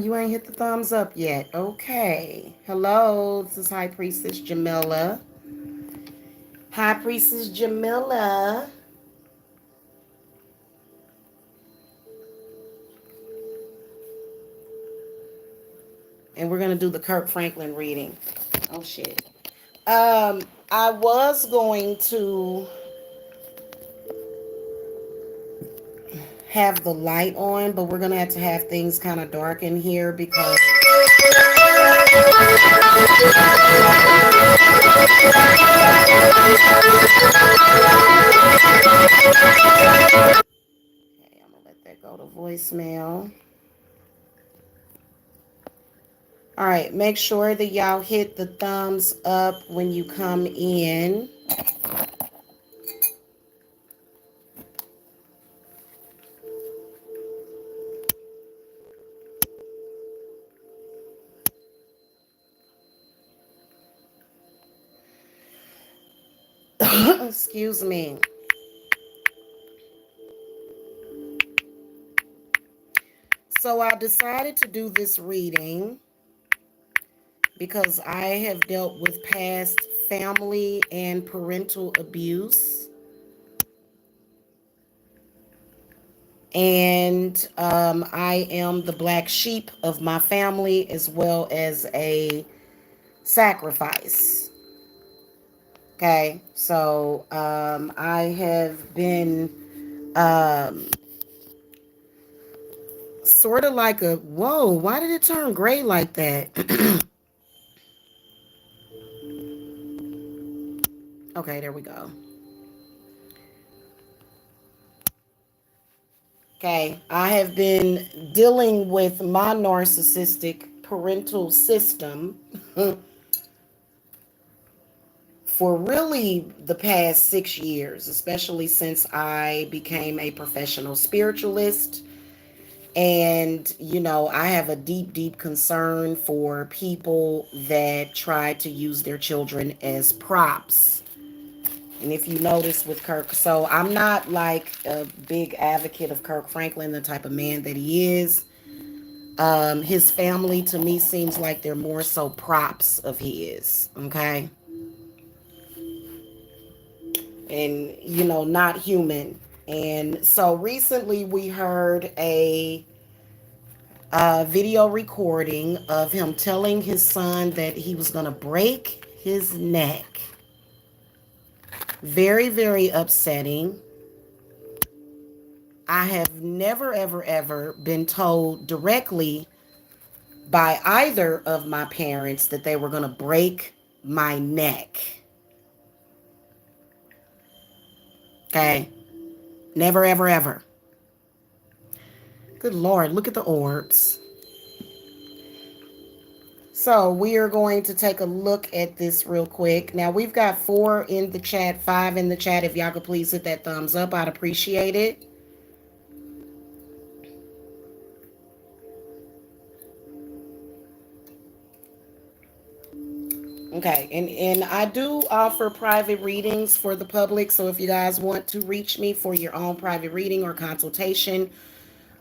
You ain't hit the thumbs up yet. Okay. Hello, this is High Priestess Jamila. High Priestess Jamila. And we're going to do the Kirk Franklin reading. Oh, shit. I was going to have the light on, but we're going to have things kind of dark in here because... Okay, I'm going to let that go to voicemail. All right, make sure that y'all hit the thumbs up when you come in. Excuse me. So I decided to do this reading because I have dealt with past family and parental abuse. And I am the black sheep of my family as well as a sacrifice. Okay, so I have been sort of like a, whoa, why did it turn gray like that? Okay, there we go. Okay, I have been dealing with my narcissistic parental system for really the past 6 years, especially since I became a professional spiritualist. And, I have a deep, deep concern for people that try to use their children as props. And if you notice with Kirk, so I'm not like a big advocate of Kirk Franklin, the type of man that he is. His family to me seems like they're more so props of his, okay? And, not human. And so recently we heard a video recording of him telling his son that he was going to break his neck. Very, very upsetting. I have never, ever, ever been told directly by either of my parents that they were going to break my neck. Okay? Never, ever, ever. Good Lord, look at the orbs. So we are going to take a look at this real quick. Now we've got 4 in the chat, 5 in the chat. If y'all could please hit that thumbs up, I'd appreciate it. Okay, and I do offer private readings for the public. So if you guys want to reach me for your own private reading or consultation,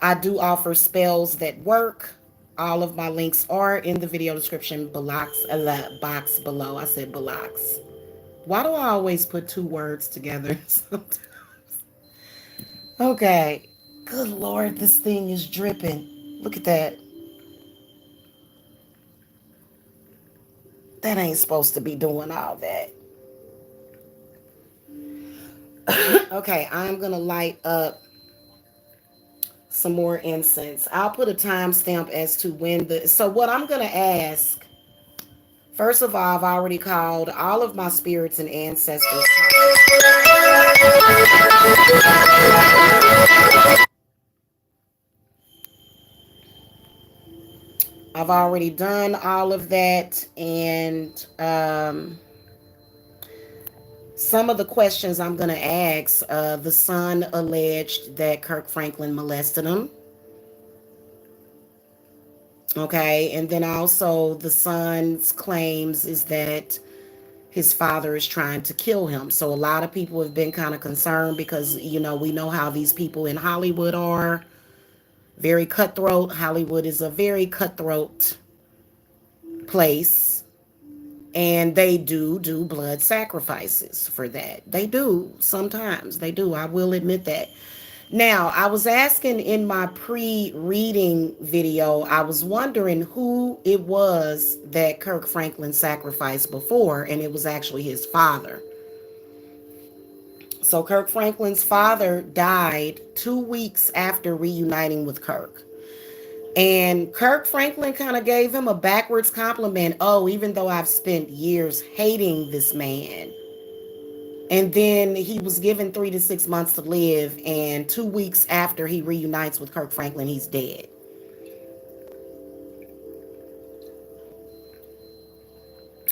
I do offer spells that work. All of my links are in the video description box below. I said box. Why do I always put 2 words together sometimes? Okay. Good Lord, this thing is dripping. Look at that. That ain't supposed to be doing all that. Okay, I'm going to light up some more incense. I'll put a timestamp as to when so what I'm going to ask, first of all, I've already called all of my spirits and ancestors. I've already done all of that, and some of the questions I'm going to ask, the son alleged that Kirk Franklin molested him. Okay, and then also the son's claims is that his father is trying to kill him. So a lot of people have been kind of concerned because, we know how these people in Hollywood are. Very cutthroat. Hollywood is a very cutthroat place. And they do blood sacrifices for that. They do. Sometimes they do. I will admit that. Now, I was asking in my pre-reading video, I was wondering who it was that Kirk Franklin sacrificed before, and it was actually his father. So Kirk Franklin's father died 2 weeks after reuniting with Kirk. And Kirk Franklin kind of gave him a backwards compliment. Oh, even though I've spent years hating this man. And then he was given 3 to 6 months to live. And 2 weeks after he reunites with Kirk Franklin, he's dead.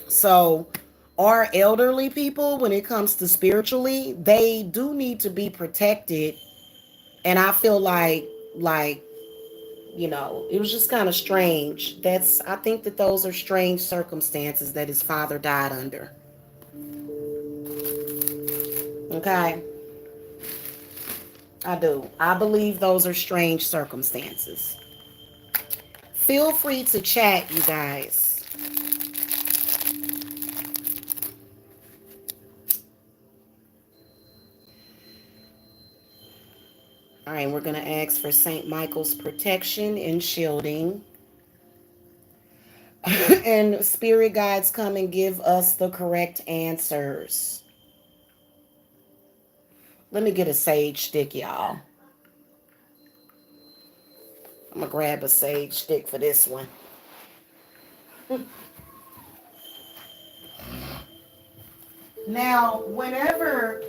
So our elderly people, when it comes to spiritually, they do need to be protected. And I feel like, it was just kind of strange. I think that those are strange circumstances that his father died under. Okay. I do. I believe those are strange circumstances. Feel free to chat, you guys. All right, we're going to ask for St. Michael's protection and shielding. And spirit guides come and give us the correct answers. Let me get a sage stick, y'all. I'm going to grab a sage stick for this one. Now, whenever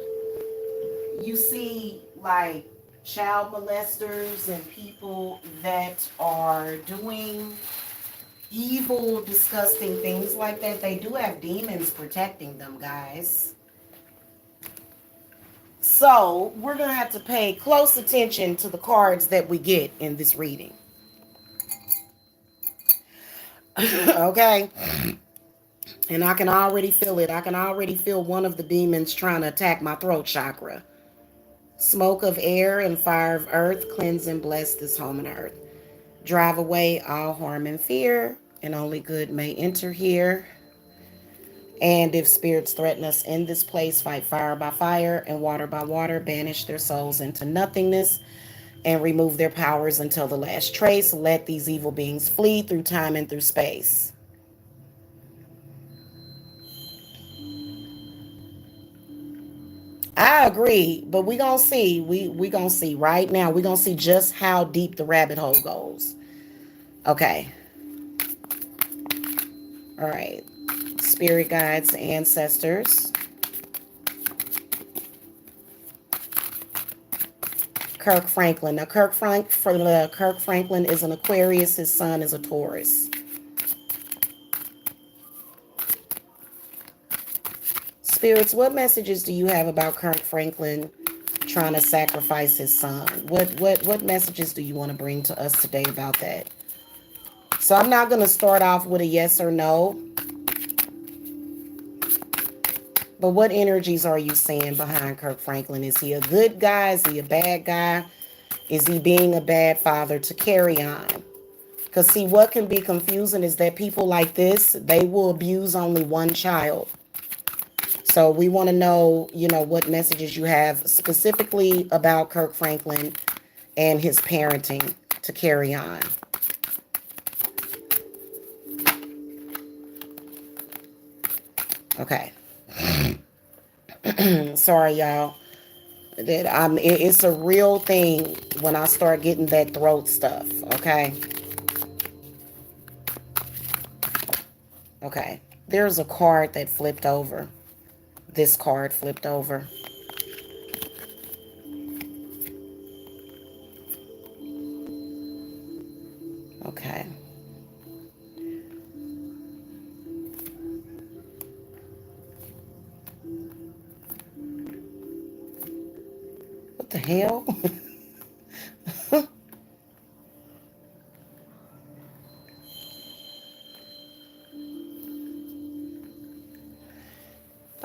you see like child molesters and people that are doing evil, disgusting things like that, they do have demons protecting them, guys. So we're going to have to pay close attention to the cards that we get in this reading. Okay? And I can already feel it. I can already feel one of the demons trying to attack my throat chakra. Smoke of air and fire of earth, cleanse and bless this home and earth. Drive away all harm and fear, and only good may enter here. And if spirits threaten us in this place, fight fire by fire and water by water, banish their souls into nothingness, and remove their powers until the last trace. Let these evil beings flee through time and through space. I agree, but we gonna see. We gonna see right now. We gonna see just how deep the rabbit hole goes. Okay. All right. Spirit guides, ancestors. Kirk Franklin. Now, Kirk Franklin is an Aquarius. His son is a Taurus. Spirits, what messages do you have about Kirk Franklin trying to sacrifice his son? What messages do you want to bring to us today about that? So I'm not going to start off with a yes or no. But what energies are you seeing behind Kirk Franklin? Is he a good guy? Is he a bad guy? Is he being a bad father to Kerrion? Because see, what can be confusing is that people like this, they will abuse only one child. So we want to know, what messages you have specifically about Kirk Franklin and his parenting to Kerrion. Okay. Sorry, y'all. It's a real thing when I start getting that throat stuff. Okay. Okay. There's a card that flipped over. This card flipped over. Okay. What the hell?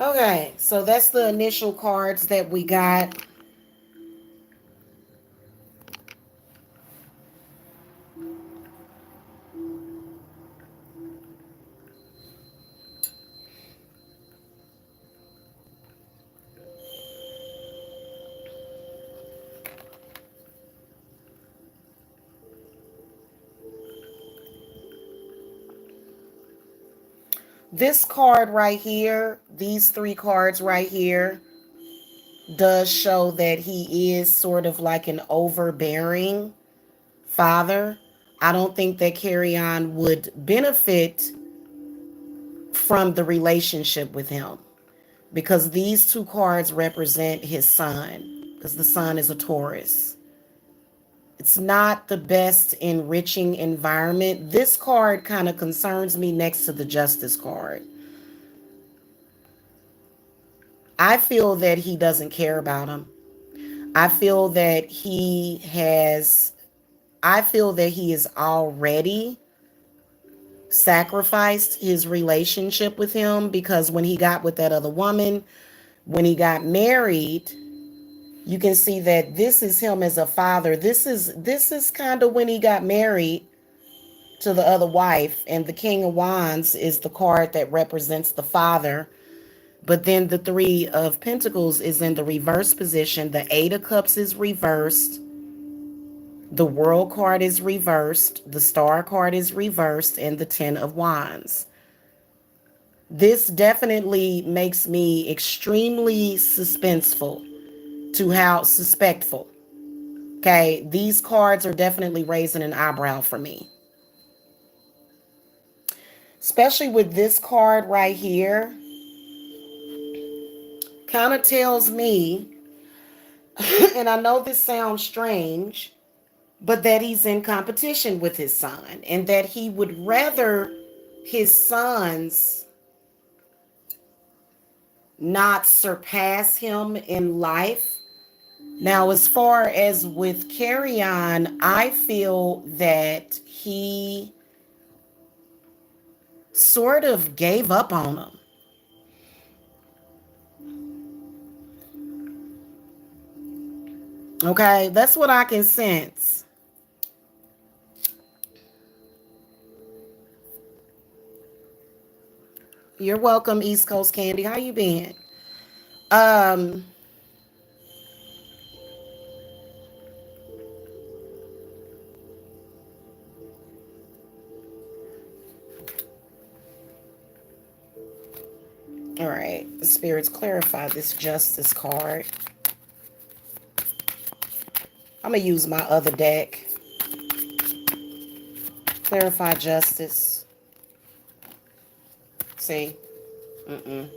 Okay, so that's the initial cards that we got. This card right here, these three cards right here, does show that he is sort of like an overbearing father. I don't think that Kerrion would benefit from the relationship with him because these two cards represent his son, because the sun is a Taurus. It's not the best enriching environment. This card kind of concerns me next to the Justice card. I feel that he doesn't care about him. I feel that he has, I feel that he has already sacrificed his relationship with him because when he got with that other woman, when he got married, you can see that this is him as a father. This is kind of when he got married to the other wife, and the King of Wands is the card that represents the father. But then the Three of Pentacles is in the reverse position. The Eight of Cups is reversed. The World card is reversed. The Star card is reversed. And the Ten of Wands. This definitely makes me extremely suspenseful to how suspectful. Okay, these cards are definitely raising an eyebrow for me. Especially with this card right here. Kind of tells me, and I know this sounds strange, but that he's in competition with his son and that he would rather his sons not surpass him in life. Now, as far as with Kerrion, I feel that he sort of gave up on him. Okay, that's what I can sense. You're welcome, East Coast Candy. How you been? Um, all right. The spirits clarify this justice card. I'm gonna use my other deck. Clarify justice. See? Mm-mm.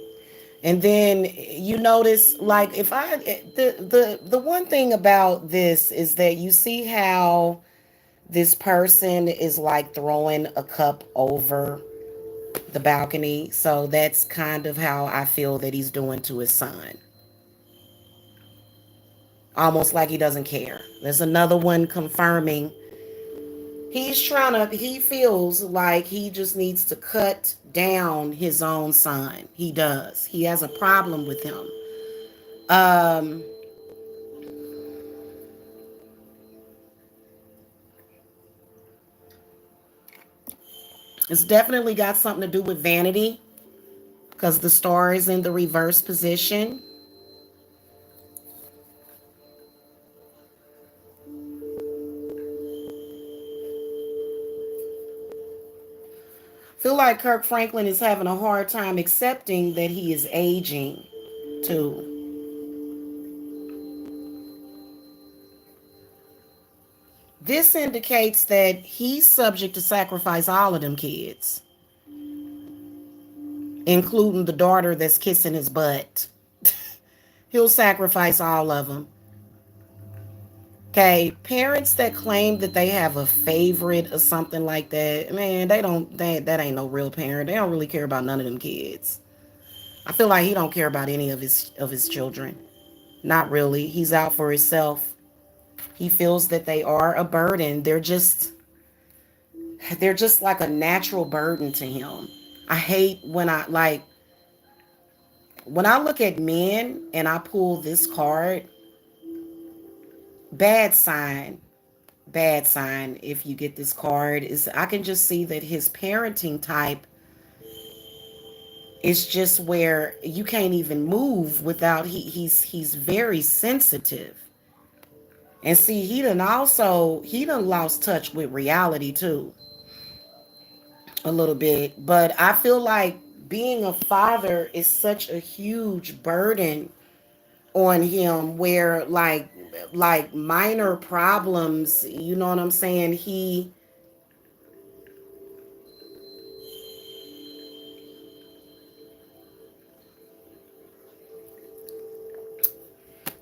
And then you notice, like, if I the one thing about this is that you see how this person is like throwing a cup over the balcony. So that's kind of how I feel that he's doing to his son. Almost like he doesn't care. There's another one confirming he feels like he just needs to cut down his own son. He does. He has a problem with him. Um, it's definitely got something to do with vanity because the star is in the reverse position. Feel like Kirk Franklin is having a hard time accepting that he is aging too. This indicates that he's subject to sacrifice all of them kids, including the daughter that's kissing his butt. He'll sacrifice all of them. Okay, parents that claim that they have a favorite or something like that, man, that ain't no real parent. They don't really care about none of them kids. I feel like he don't care about any of his children. Not really. He's out for himself. He feels that they are a burden. They're just like a natural burden to him. I hate when I look at men and I pull this card, bad sign, bad sign if you get this card is I can just see that his parenting type is just where you can't even move without he's very sensitive. And see, he done lost touch with reality too a little bit. But I feel like being a father is such a huge burden on him, where like minor problems, you know what I'm saying,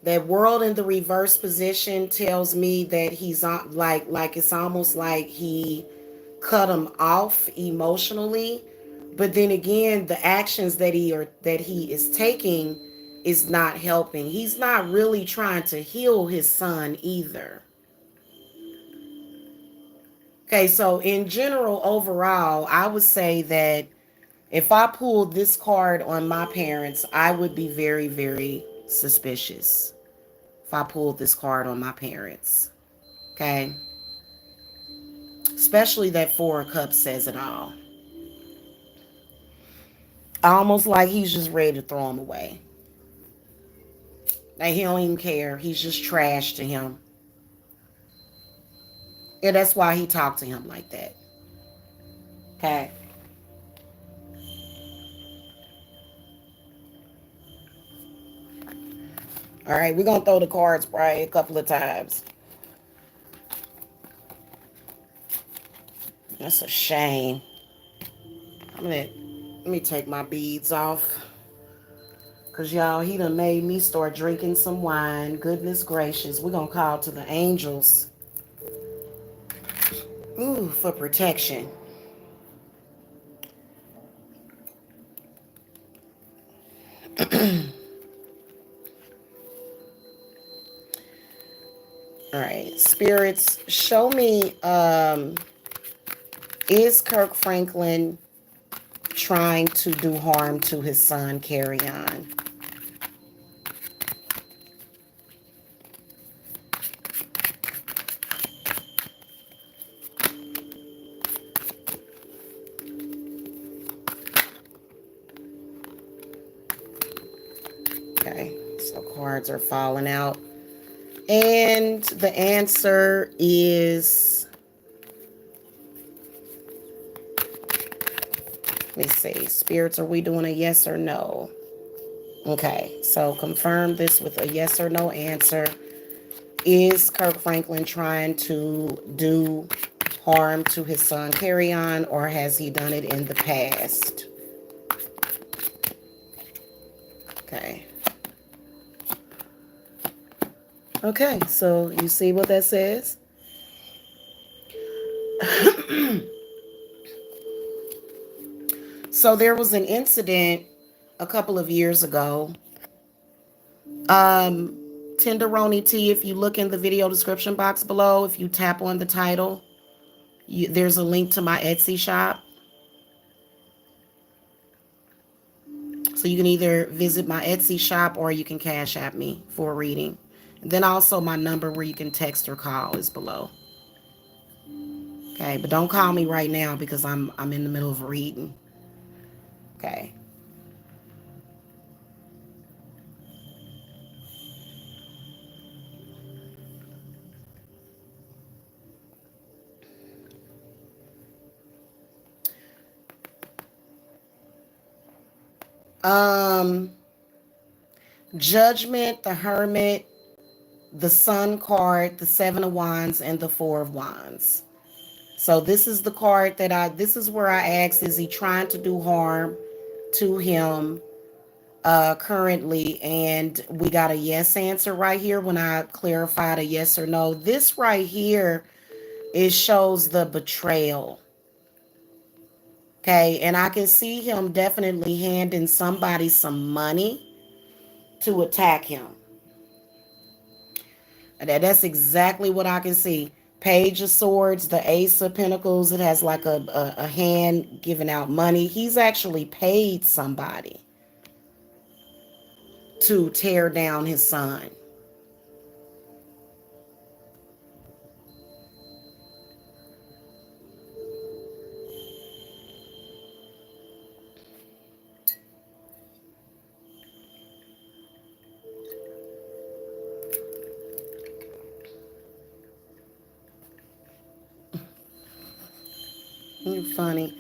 that world in the reverse position tells me that he's on, like it's almost like he cut him off emotionally. But then again, the actions that he is taking is not helping. He's not really trying to heal his son either. Okay, so in general, overall, I would say that if I pulled this card on my parents, I would be very, very suspicious if I pulled this card on my parents. Okay, especially that Four of Cups says it all. Almost like he's just ready to throw him away. Like he don't even care. He's just trash to him. And that's why he talked to him like that. Okay. All right, we're gonna throw the cards probably a couple of times. That's a shame. Let me take my beads off. Cause y'all, he done made me start drinking some wine. Goodness gracious. We're gonna call to the angels. Ooh, for protection. All right, spirits, show me, is Kirk Franklin trying to do harm to his son, Kerrion? Okay, so cards are falling out. And the answer is, let me see, spirits, are we doing a yes or no? Okay, so confirm this with a yes or no answer. Is Kirk Franklin trying to do harm to his son Kerrion, or has he done it in the past? Okay. Okay, so you see what that says? So there was an incident a couple of years ago. Um, Tenderoni Tea, if you look in the video description box below, if you tap on the title, there's a link to my Etsy shop. So you can either visit my Etsy shop or you can cash at me for a reading. And then also my number where you can text or call is below. Okay, but don't call me right now because I'm in the middle of a reading. Okay. Um, Judgment, the Hermit, the Sun card, the Seven of Wands, and the Four of Wands. So this is the card this is where I asked, is he trying to do harm to him currently? And we got a yes answer right here when I clarified a yes or no. This right here, it shows the betrayal. Okay, and I can see him definitely handing somebody some money to attack him. That's exactly what I can see. Page of Swords, the Ace of Pentacles, it has like a hand giving out money. He's actually paid somebody to tear down his son. You're funny.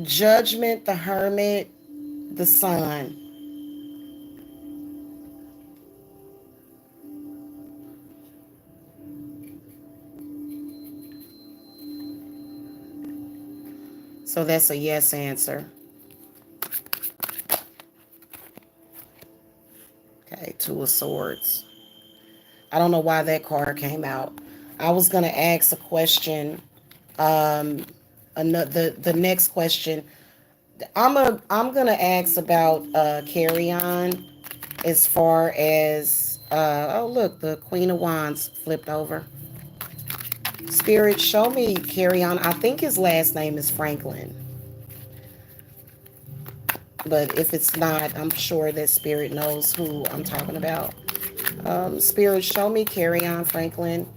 Judgment, the Hermit. the son. So that's a yes answer. Okay, Two of Swords. I don't know why that card came out. I was gonna ask a question. Um, the next question. I'm gonna ask about Kerrion as far as oh look, the Queen of Wands flipped over. Spirit, show me Kerrion. I think his last name is Franklin, but if it's not, I'm sure that Spirit knows who I'm talking about. Spirit, show me Kerrion Franklin.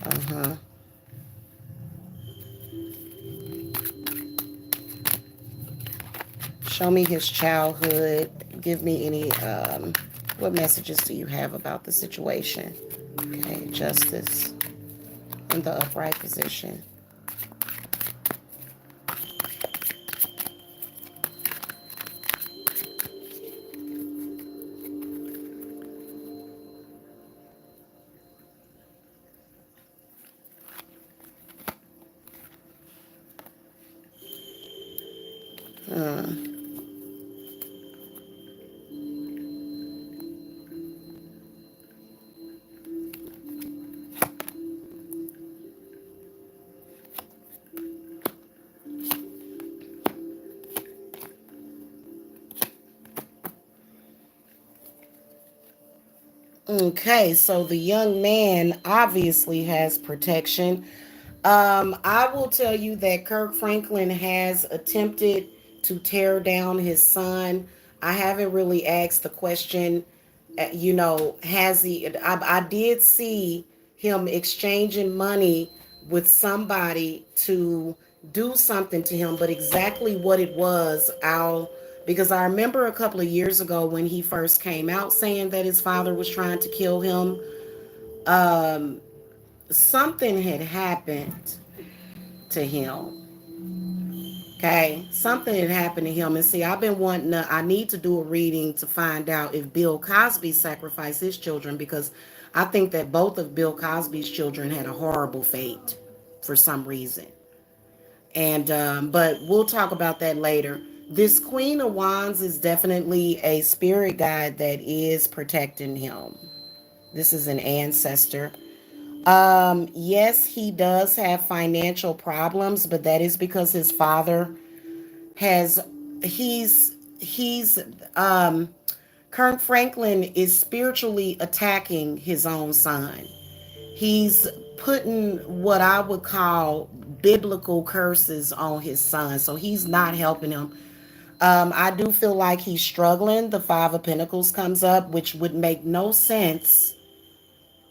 Uh huh. Show me his childhood. Give me any. What messages do you have about the situation? Okay, Justice in the upright position. Hmm. Okay, so the young man obviously has protection. I will tell you that Kirk Franklin has attempted to tear down his son. I haven't really asked the question, has he? I did see him exchanging money with somebody to do something to him, but exactly what it was, because I remember a couple of years ago when he first came out saying that his father was trying to kill him. Um, Something had happened to him. Okay, something had happened to him, and see, I've been wanting to. I need to do a reading to find out if Bill Cosby sacrificed his children, because I think that both of Bill Cosby's children had a horrible fate for some reason. And but we'll talk about that later. This Queen of Wands is definitely a spirit guide that is protecting him. This is an ancestor. Yes, he does have financial problems, but that is because his father has he's Kirk Franklin is spiritually attacking his own son. He's putting what I would call biblical curses on his son, so he's not helping him. I do feel like he's struggling. The Five of Pentacles comes up, which would make no sense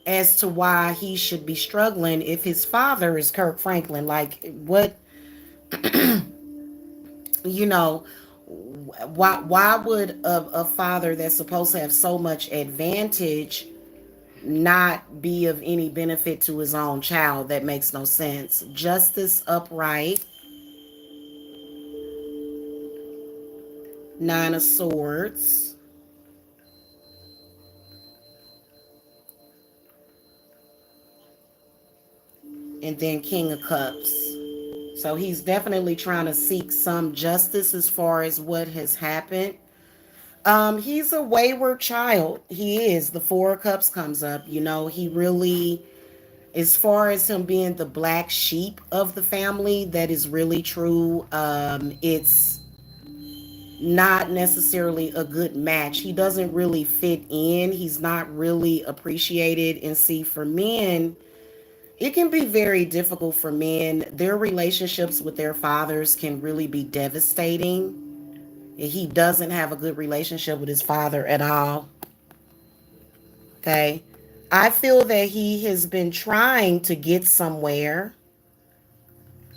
as to why he should be struggling if his father is Kirk Franklin. Like, what, you know, why would a father that's supposed to have so much advantage not be of any benefit to his own child? That makes no sense. Justice upright, Nine of Swords, and then King of Cups. So he's definitely trying to seek some justice as far as what has happened. He's a wayward child. He is. The Four of Cups comes up. He really, as far as him being the black sheep of the family, that is really true. It's not necessarily a good match. He doesn't really fit in. He's not really appreciated. And see, for men, it can be very difficult for men. Their relationships with their fathers can really be devastating. He doesn't have a good relationship with his father at all. Okay. I feel that he has been trying to get somewhere.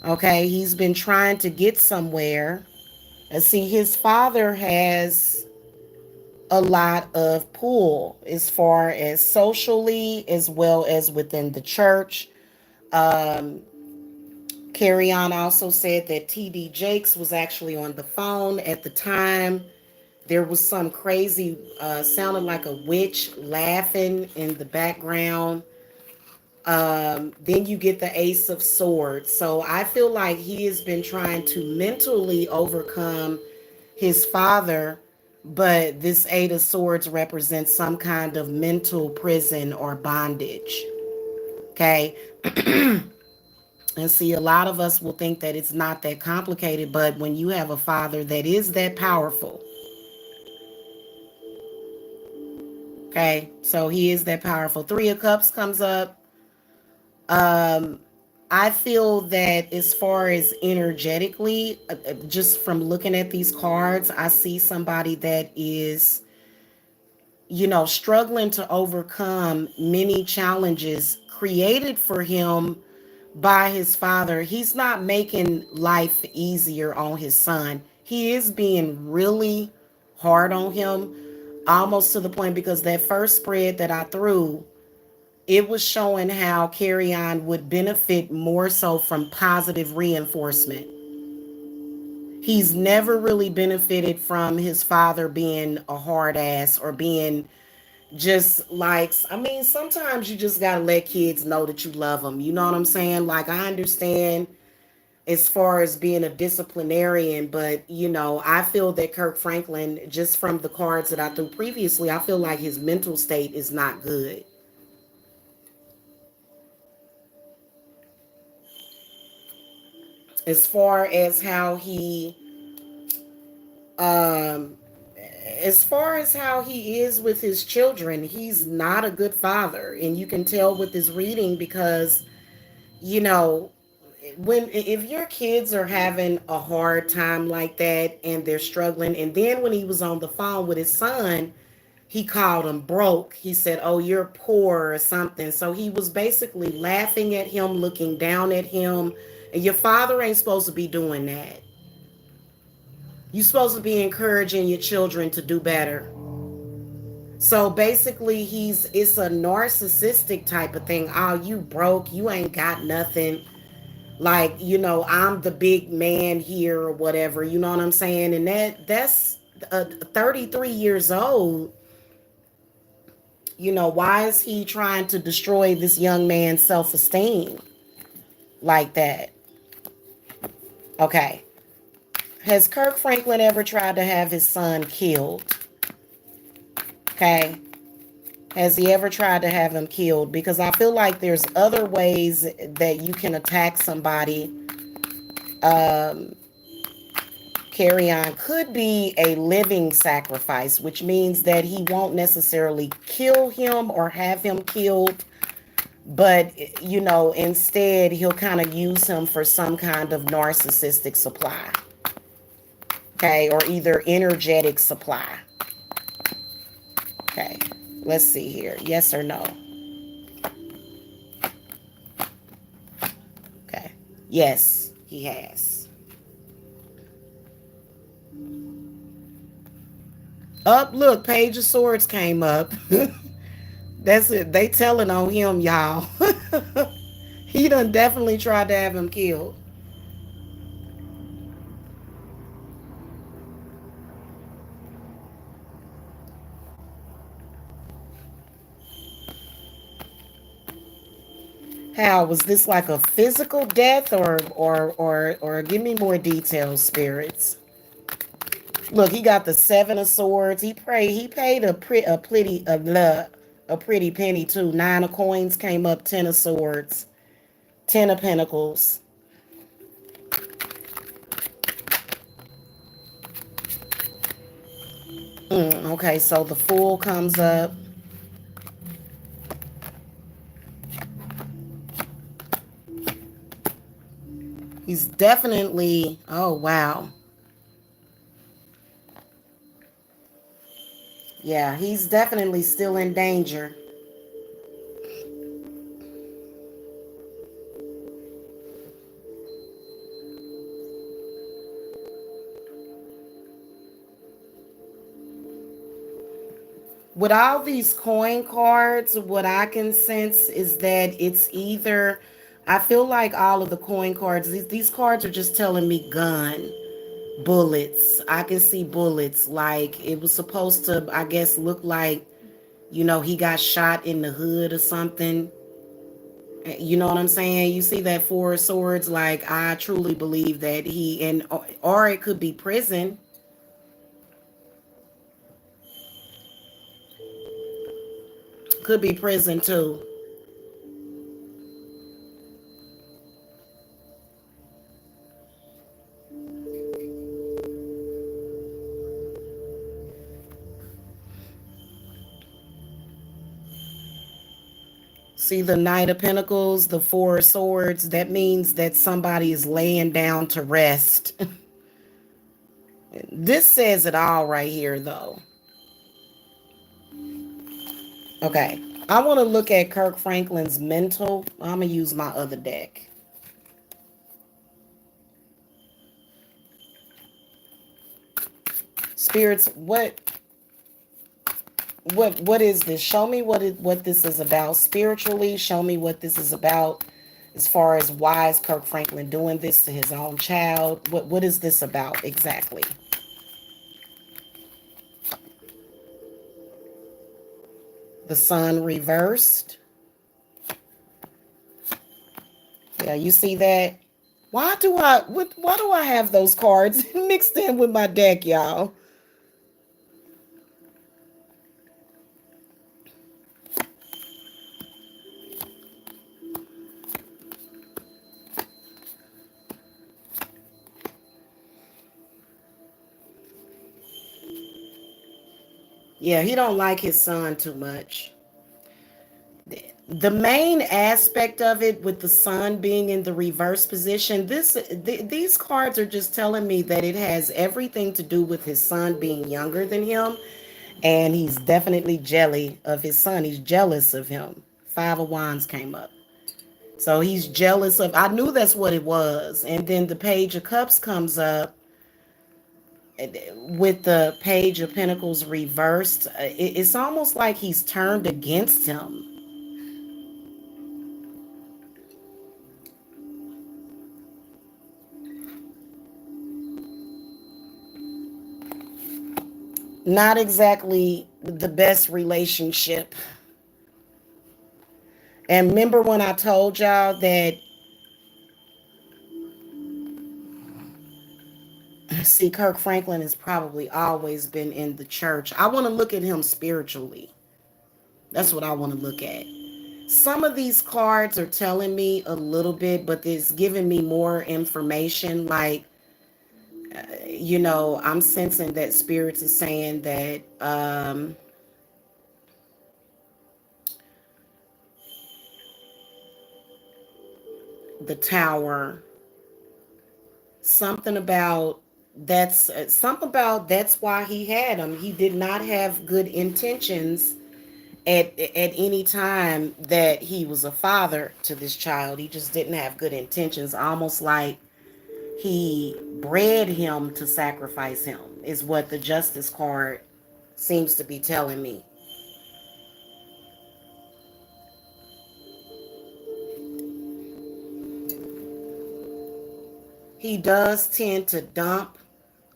Okay. He's been trying to get somewhere. And see, his father has a lot of pull as far as socially as well as within the church. Um, Kerrion also said that TD Jakes was actually on the phone at the time. There was some crazy, sounded like a witch laughing in the background. Then you get the Ace of Swords. So I feel like he has been trying to mentally overcome his father, but this Eight of Swords represents some kind of mental prison or bondage. Okay. And see, a lot of us will think that it's not that complicated, but when you have a father that is that powerful, okay, so he is that powerful. Three of Cups comes up. Um, I feel that as far as energetically, just from looking at these cards, I see somebody that is, struggling to overcome many challenges created for him by his father. He's not making life easier on his son. He is being really hard on him, almost to the point because that first spread that I threw, it was showing how Kerrion would benefit more so from positive reinforcement. He's never really benefited from his father being a hard ass or being just like, I mean, sometimes you just got to let kids know that you love them. You know what I'm saying? Like, I understand as far as being a disciplinarian, but, I feel that Kirk Franklin, just from the cards that I threw previously, I feel like his mental state is not good. As far as how he um as far as how he is with his children, he's not a good father, and you can tell with his reading because you know when if your kids are having a hard time like that and they're struggling, and then when he was on the phone with his son, he called him broke. He said, "Oh, you're poor," or something. So he was basically laughing at him, looking down at him, and your father ain't supposed to be doing that. You're supposed to be encouraging your children to do better. So basically, it's a narcissistic type of thing. Oh, you broke, you ain't got nothing. Like, I'm the big man here or whatever. You know what I'm saying? And that's 33 years old. Why is he trying to destroy this young man's self-esteem like that? Okay. Has Kirk Franklin ever tried to have his son killed? Okay. Has he ever tried to have him killed? Because I feel like there's other ways that you can attack somebody. Um, Kerrion could be a living sacrifice, which means that he won't necessarily kill him or have him killed, but instead he'll kind of use him for some kind of narcissistic supply. Okay, or either energetic supply. Okay, let's see here. Yes or no? Okay. Yes, he has. Up, look, Page of Swords came up. That's it. They telling on him, y'all. He done definitely tried to have him killed. How was this like a physical death or give me more details, spirits? Look, he got the Seven of Swords. He paid a pretty penny too. Nine of Coins came up, Ten of Swords, Ten of Pentacles. Okay, so the Fool comes up. He's definitely, oh wow. Yeah, he's definitely still in danger. With all these coin cards, what I can sense is that it's either I feel like all of the coin cards, these cards are just telling me gun, bullets. I can see bullets. Like it was supposed to, I guess, look like, he got shot in the hood or something. You know what I'm saying? You see that four of swords? Like I truly believe that or it could be prison. Could be prison too. See the Knight of Pentacles, the Four of Swords. That means that somebody is laying down to rest. This says it all right here, though. Okay. I want to look at Kirk Franklin's mental. I'm going to use my other deck. Spirits, what is this? Show me what this is about spiritually. Show me what this is about as far as why is Kirk Franklin doing this to his own child? What is this about exactly? The sun reversed. Yeah, you see that? Why do I have those cards mixed in with my deck, y'all? Yeah, he don't like his son too much. The main aspect of it with the sun being in the reverse position, these cards are just telling me that it has everything to do with his son being younger than him, and he's definitely jelly of his son. He's jealous of him. Five of Wands came up. So he's jealous of, I knew that's what it was. And then the Page of Cups comes up with the Page of Pentacles reversed. It's almost like he's turned against him. Not exactly the best relationship. And remember when I told y'all that, see, Kirk Franklin has probably always been in the church. I want to look at him spiritually. That's what I want to look at. Some of these cards are telling me a little bit, but it's giving me more information. Like, I'm sensing that spirits is saying that the tower, something about that's why he had him. He did not have good intentions at any time that he was a father to this child. He just didn't have good intentions, almost like he bred him to sacrifice him, is what the justice card seems to be telling me. He does tend to dump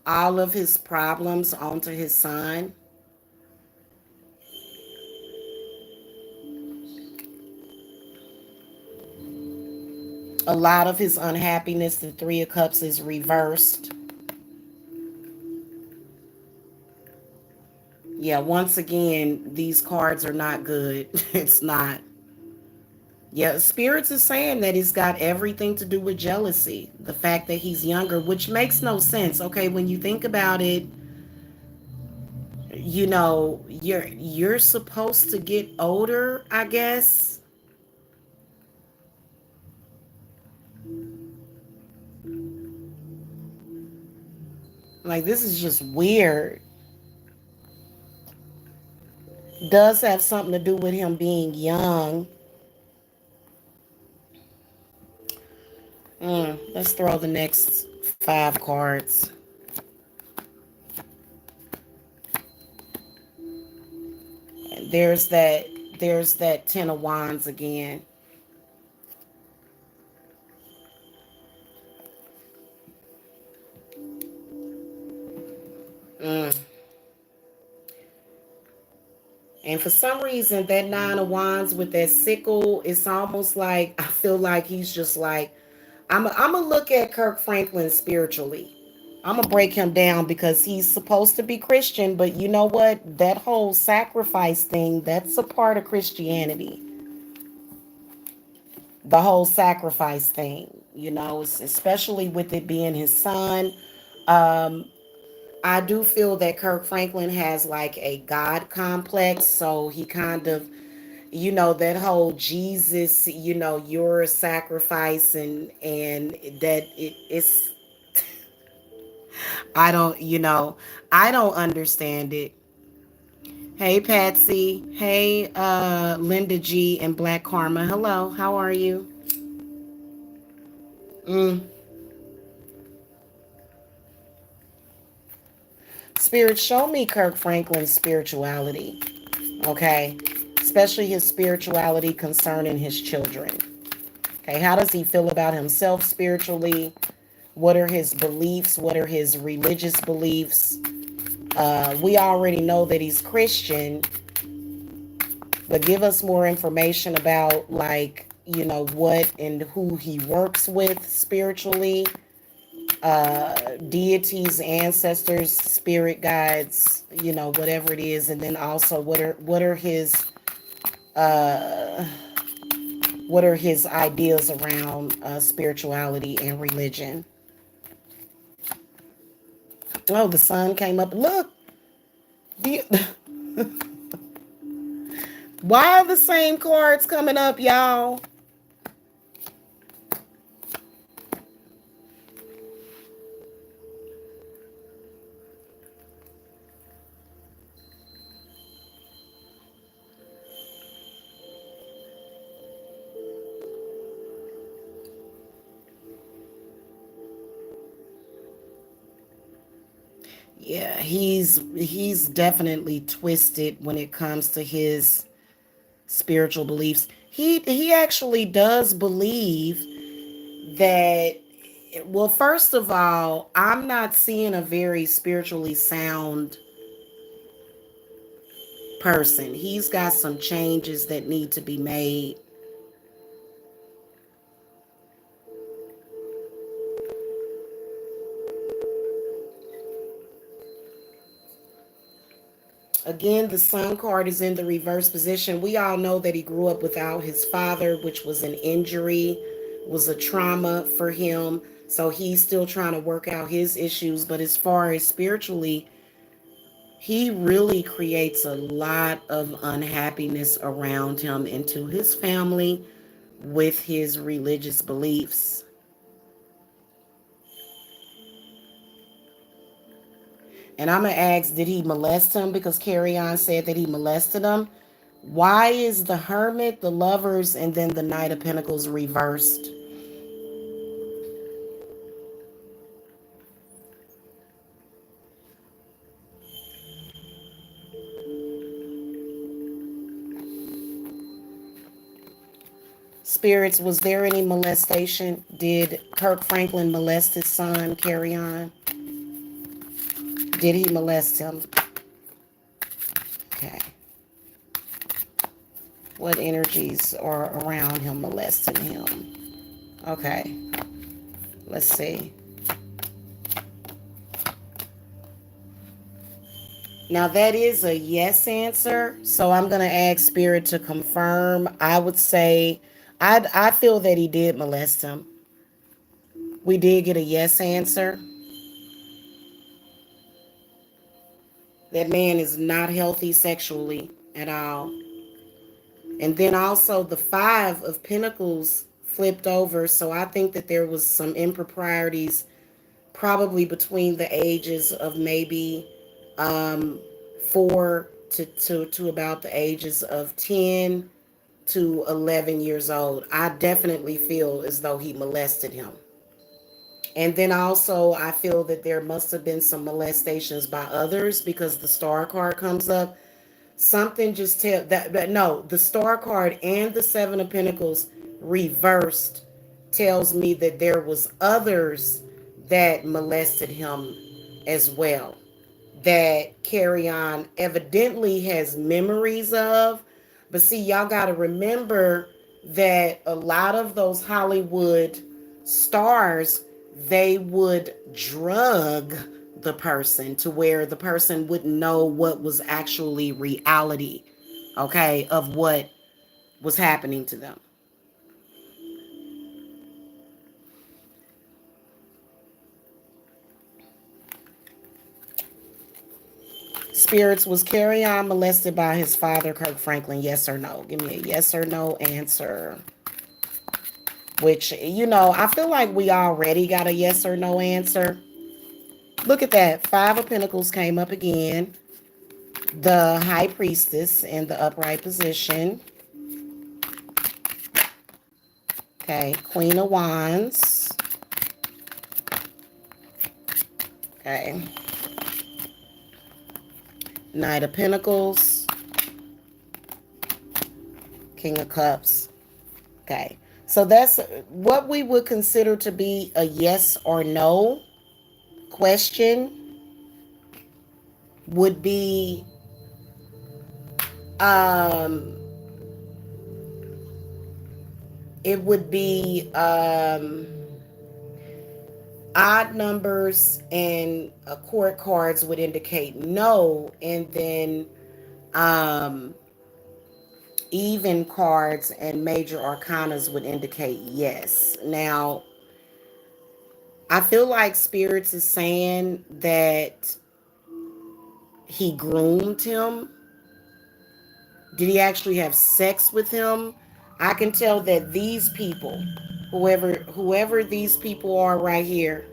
all of his problems onto his son. A lot of his unhappiness, the Three of Cups, is reversed. Yeah, once again, these cards are not good. It's not. Yeah, spirits is saying that it's got everything to do with jealousy. The fact that he's younger, which makes no sense. Okay, when you think about it, you're supposed to get older, I guess. Like this is just weird. Does have something to do with him being young. Let's throw the next five cards. There's that Ten of Wands again. And for some reason, that nine of wands with that sickle, it's almost like I feel like he's just like, I'm gonna look at Kirk Franklin spiritually. I'm gonna break him down because he's supposed to be Christian, but you know what? That whole sacrifice thing, that's a part of Christianity. The whole sacrifice thing, especially with it being his son. Um, I do feel that Kirk Franklin has like a God complex, so he kind of, that whole Jesus, your sacrifice and that it's I don't understand it. Hey Patsy, hey Linda G and Black Karma. Hello, how are you? Mm. Spirit, show me Kirk Franklin's spirituality. Okay, especially his spirituality concerning his children. Okay, how does he feel about himself spiritually? What are his beliefs? What are his religious beliefs? We already know that he's Christian, but give us more information about, like, what and who he works with spiritually, deities, ancestors, spirit guides, whatever it is, and then also uh, what are his ideas around spirituality and religion. Oh, the sun came up. Look, the, why are the same cards coming up, y'all? Yeah, he's definitely twisted when it comes to his spiritual beliefs. He actually does believe that, well, first of all, I'm not seeing a very spiritually sound person. He's got some changes that need to be made. Again, the sun card is in the reverse position. We all know that he grew up without his father, which was an injury, was a trauma for him. So he's still trying to work out his issues. But as far as spiritually, he really creates a lot of unhappiness around him and to his family with his religious beliefs. And I'm going to ask, did he molest him? Because Kerrion said that he molested him. Why is the Hermit, the Lovers, and then the Knight of Pentacles reversed? Spirits, was there any molestation? Did Kirk Franklin molest his son, Kerrion? Did he molest him? Okay. What energies are around him molesting him? Okay. Let's see. Now that is a yes answer, so I'm gonna ask Spirit to confirm. I would say, I feel that he did molest him. We did get a yes answer. That man is not healthy sexually at all. And then also the Five of Pentacles flipped over, so I think that there was some improprieties probably between the ages of maybe 4 to about the ages of 10 to 11 years old. I definitely feel as though he molested him. And then also, I feel that there must have been some molestations by others because the star card comes up. Something just tell that no, the star card and the Seven of Pentacles reversed tells me that there was others that molested him as well. that Kerrion evidently has memories of. But see, y'all got to remember that a lot of those Hollywood stars, they would drug the person to where the person wouldn't know what was actually reality, okay, of what was happening to them. Spirits, was Kerrion molested by his father, Kirk Franklin? Yes or no? Give me a yes or no answer. Which, I feel like we already got a yes or no answer. Look at that. Five of Pentacles came up again. The High Priestess in the upright position. Okay. Queen of Wands. Okay. Knight of Pentacles. King of Cups. Okay. So that's what we would consider to be a yes or no question would be um it would be odd numbers, and court cards would indicate no, and then um even cards and major arcanas would indicate yes. Now, I feel like spirits is saying that he groomed him. Did he actually have sex with him? I can tell that these people, whoever these people are right here,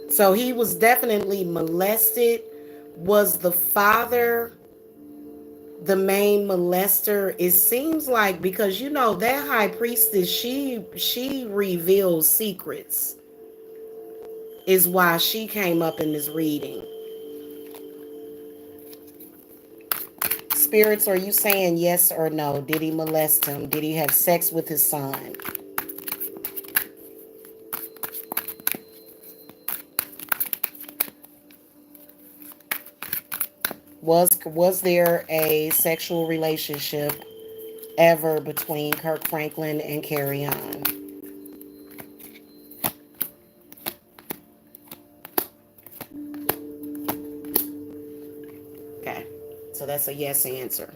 so he was definitely molested. Was the father the main molester? It seems like, because that high priestess, she reveals secrets, is why she came up in this reading. Spirits, are you saying yes or no? Did he molest him? Did he have sex with his son? Was there a sexual relationship ever between Kirk Franklin and Kerrion? Okay, so that's a yes answer.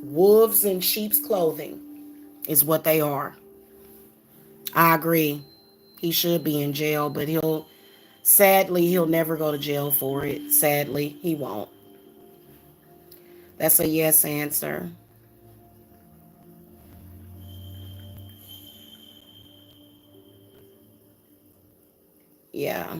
Wolves in sheep's clothing is what they are. I agree. He should be in jail, but sadly, he'll never go to jail for it. Sadly, he won't. That's a yes answer. Yeah.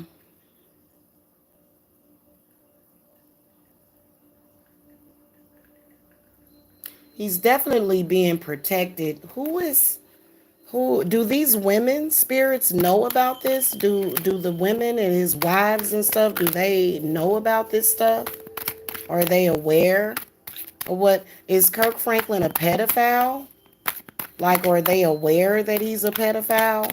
He's definitely being protected. Who do these women spirits know about this? Do the women and his wives and stuff, do they know about this stuff? Are they aware? Or what is Kirk Franklin a pedophile? Like, are they aware that he's a pedophile?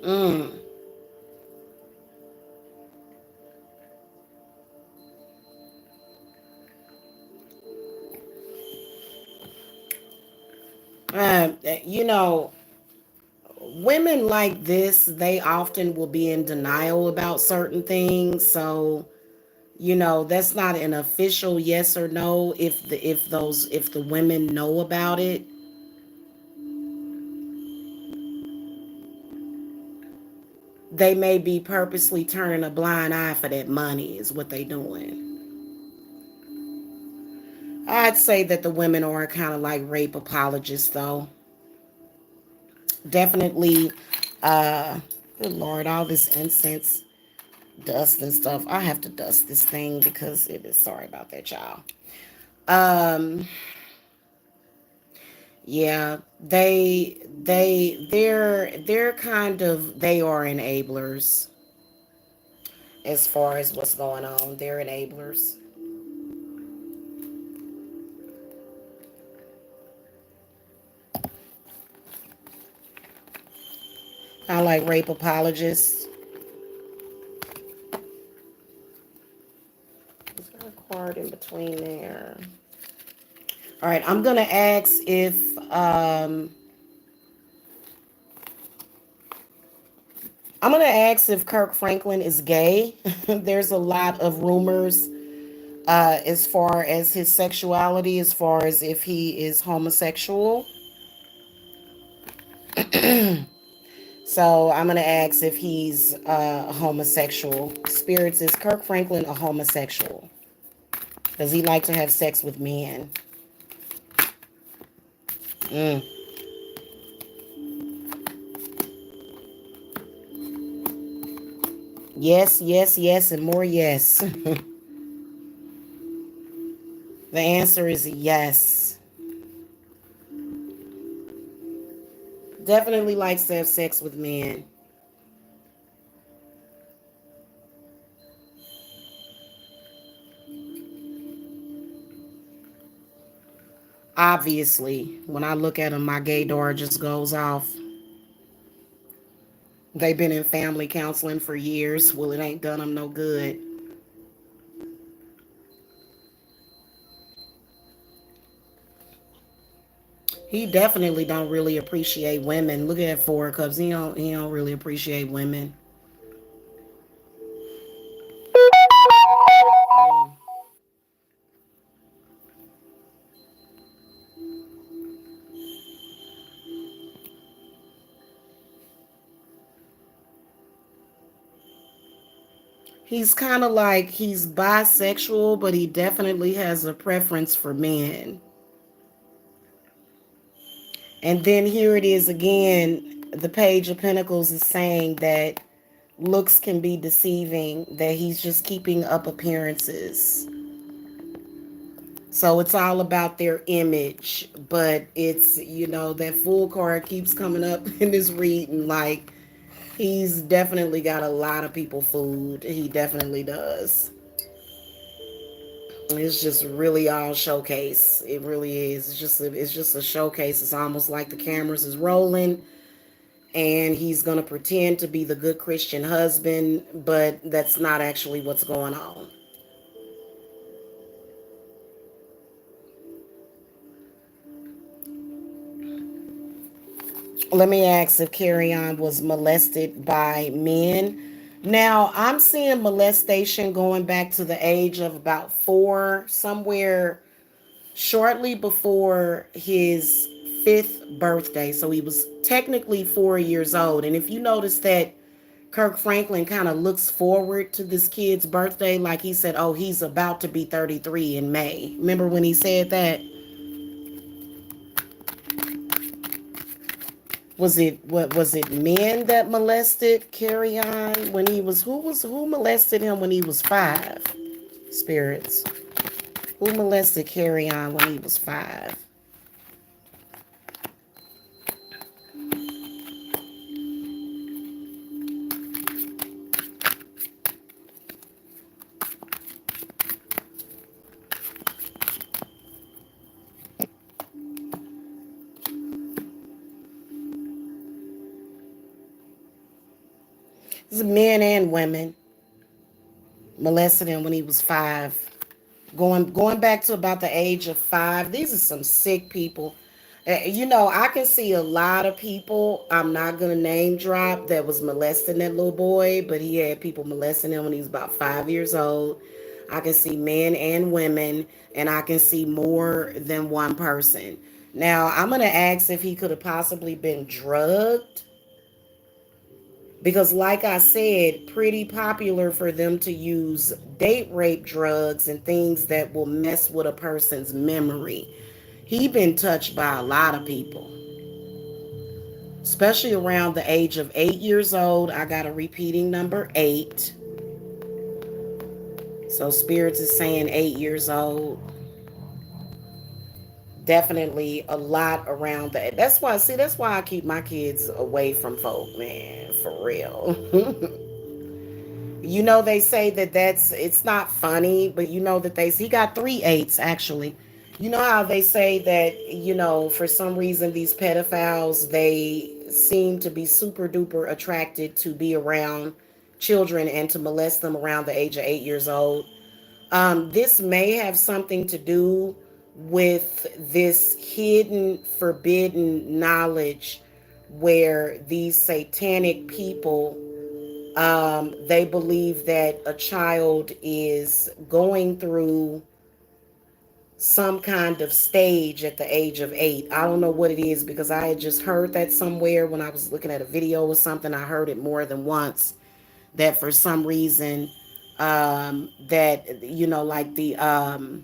Mm. You know, women like this, they often will be in denial about certain things. So, that's not an official yes or no. If the women know about it, they may be purposely turning a blind eye for that money, is what they doing. I'd say that the women are kind of like rape apologists, though. Definitely, uh Good Lord, all this incense dust and stuff. I have to dust this thing because it is. Sorry about that, y'all. Um, yeah, they're kind of, they are enablers as far as what's going on. They're enablers. Kind of like rape apologists. Is there a card in between there? All right, I'm gonna ask if I'm gonna ask if Kirk Franklin is gay. There's a lot of rumors as far as his sexuality, as far as if he is homosexual. So I'm gonna ask if he's homosexual. Spirits, is Kirk Franklin a homosexual? Does he like to have sex with men? Mm. Yes, yes, yes, and more yes. The answer is yes. Definitely likes to have sex with men. Obviously, when I look at him, my gaydar just goes off. They've been in family counseling for years. Well, it ain't done them no good. He definitely don't really appreciate women. Look at Four Cups. He don't really appreciate women. Mm. He's kind of like, he's bisexual, but he definitely has a preference for men. And then here it is again. The Page of Pentacles is saying that looks can be deceiving, that he's just keeping up appearances. So it's all about their image, but it's, that Fool card keeps coming up in this reading. Like, he's definitely got a lot of people fooled. He definitely does. It's just really all showcase. It really is. It's just a showcase. It's almost like the cameras is rolling and he's going to pretend to be the good Christian husband, but that's not actually what's going on. Let me ask if Kerrion was molested by men. Now, I'm seeing molestation going back to the age of about 4, somewhere shortly before his 5th birthday. So he was technically 4 years old. And if you notice that Kirk Franklin kind of looks forward to this kid's birthday, like he said, oh, he's about to be 33 in May. Remember when he said that? Was it men that molested Kerrion when he was, who molested him when he was 5? Spirits. Who molested Kerrion when he was 5? This is men and women molested him when he was 5. Going back to about the age of 5. These are some sick people. I can see a lot of people. I'm not gonna name drop that was molesting that little boy, but he had people molesting him when he was about 5 years old. I can see men and women, and I can see more than one person. Now, I'm gonna ask if he could have possibly been drugged, because like I said, pretty popular for them to use date rape drugs and things that will mess with a person's memory. He been touched by a lot of people. especially around the age of 8 years old. I got a repeating number 8. So spirits is saying 8 years old. Definitely a lot around that. That's why, see, that's why I keep my kids away from folk, man, for real. You know, they say that it's not funny, but you know that he got 3 8s actually. You know how they say that, for some reason, these pedophiles, they seem to be super duper attracted to be around children and to molest them around the age of 8 years old. This may have something to do with this hidden, forbidden knowledge where these satanic people, they believe that a child is going through some kind of stage at the age of 8. I don't know what it is because I had just heard that somewhere when I was looking at a video or something. I heard it more than once that for some reason, that, like the um,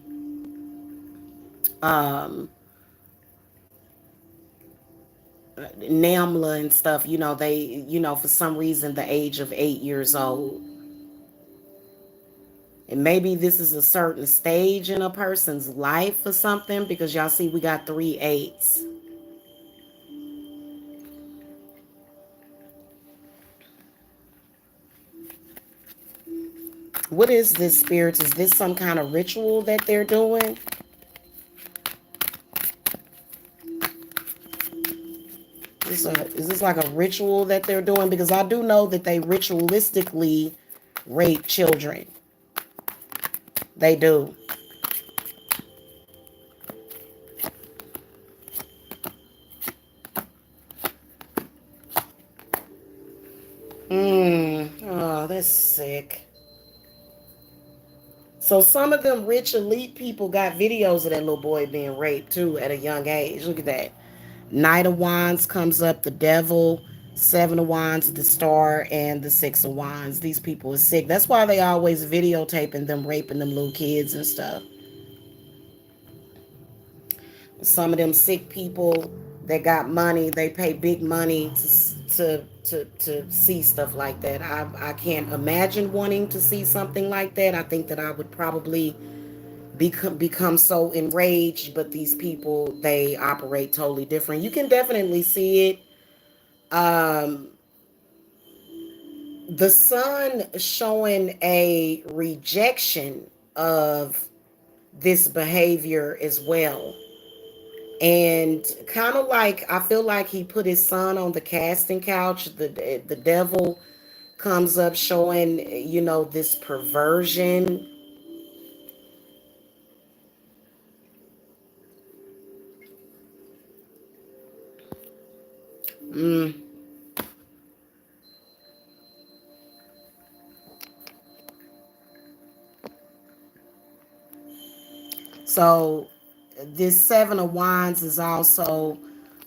NAMLA and stuff, they, for some reason, the age of 8 years old. And maybe this is a certain stage in a person's life or something, because y'all see we got 3 8s. What is this, spirits? Is this some kind of ritual that they're doing? Is this like a ritual that they're doing? Because I do know that they ritualistically rape children. They do. Oh, that's sick. So some of them rich elite people got videos of that little boy being raped too at a young age. Look at that. Knight of Wands comes up, the Devil, Seven of Wands, the Star, and the Six of Wands. These people are sick. That's why they always videotaping them raping them little kids and stuff. Some of them sick people that got money, they pay big money to see stuff like that. I can't imagine wanting to see something like that. I think that I would probably become so enraged, but these people, they operate totally different. You can definitely see it. Um, the sun showing a rejection of this behavior as well. And kind of like, I feel like he put his son on the casting couch. The devil comes up showing, this perversion. Mm. So this Seven of Wands is also,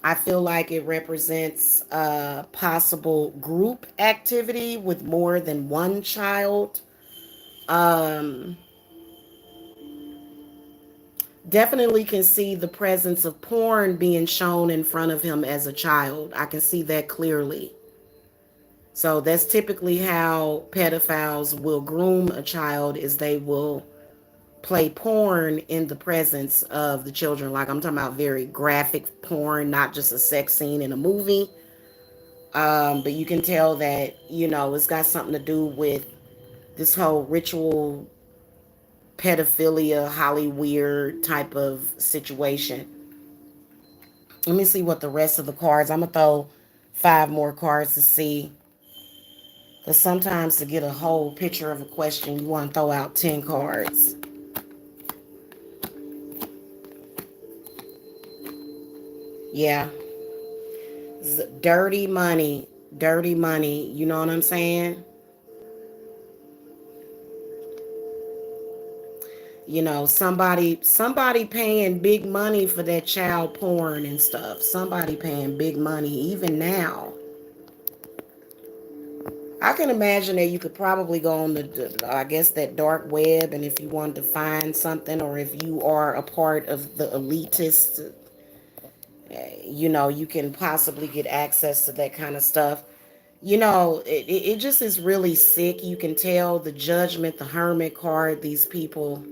I feel like it represents a possible group activity with more than one child. Um, Definitely can see the presence of porn being shown in front of him as a child. I can see that clearly. So that's typically how pedophiles will groom a child, is they will play porn in the presence of the children. Like, I'm talking about very graphic porn, not just a sex scene in a movie. But you can tell that, it's got something to do with this whole ritual pedophilia, Hollyweird type of situation. Let me see what the rest of the cards. I'm gonna throw 5 more cards to see. Because sometimes to get a whole picture of a question, you want to throw out 10 cards. Yeah. Dirty money. Dirty money. You know what I'm saying? Somebody paying big money for that child porn and stuff. Somebody paying big money even now. I can imagine that you could probably go on I guess, that dark web, and if you wanted to find something, or if you are a part of the elitists, You know, you can possibly get access to that kind of stuff. You know, it just is really sick. You can tell the judgment, the hermit card, these people.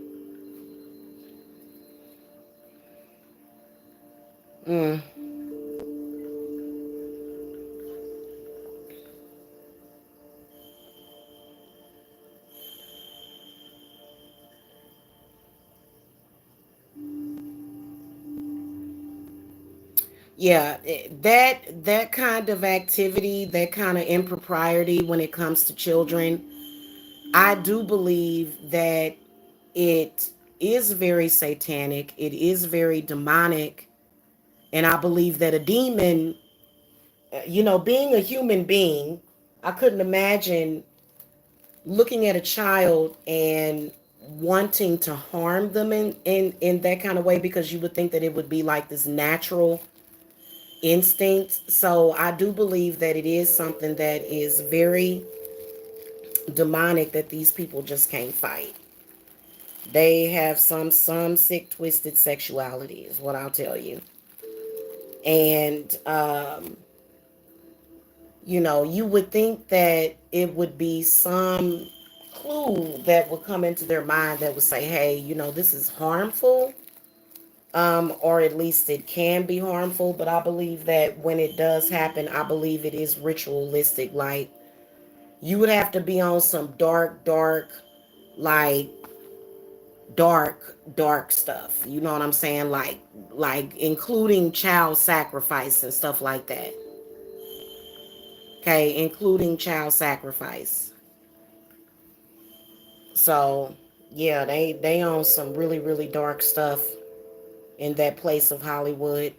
Mm, yeah, that kind of activity, that kind of impropriety when it comes to children, I do believe that it is very satanic. It is very demonic. And I believe that a demon, you know, being a human being, I couldn't imagine looking at a child and wanting to harm them in that kind of way, because you would think that it would be like this natural instinct. So I do believe that it is something that is very demonic that these people just can't fight. They have some sick twisted sexuality is what I'll tell you. And you know, you would think that it would be some clue that would come into their mind that would say, hey, you know, this is harmful, or at least it can be harmful. But I believe that when it does happen, I believe it is ritualistic. Like, you would have to be on some like dark stuff. You know what I'm saying? Like including child sacrifice and stuff like that. Okay, including child sacrifice. So yeah, they own some really dark stuff in that place of Hollywood.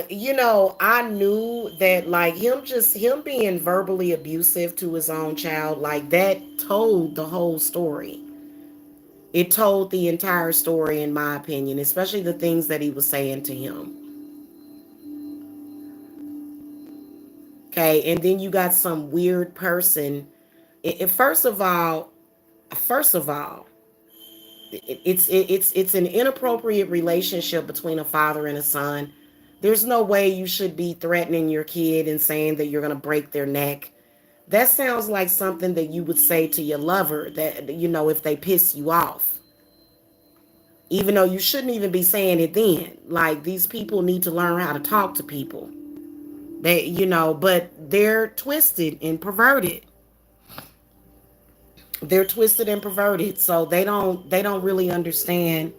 You know, I knew that, like, him being verbally abusive to his own child, like, that told the whole story. It told the entire story, in my opinion, especially the things that he was saying to him. Okay, and then you got some weird person. First of all, first of all, it's an inappropriate relationship between a father and a son. There's no way you should be threatening your kid and saying that you're going to break their neck. That sounds like something that you would say to your lover, that, you know, if they piss you off. Even though you shouldn't even be saying it then. Like, these people need to learn how to talk to people. They, you know, but they're twisted and perverted. They're twisted and perverted, so they don't really understand.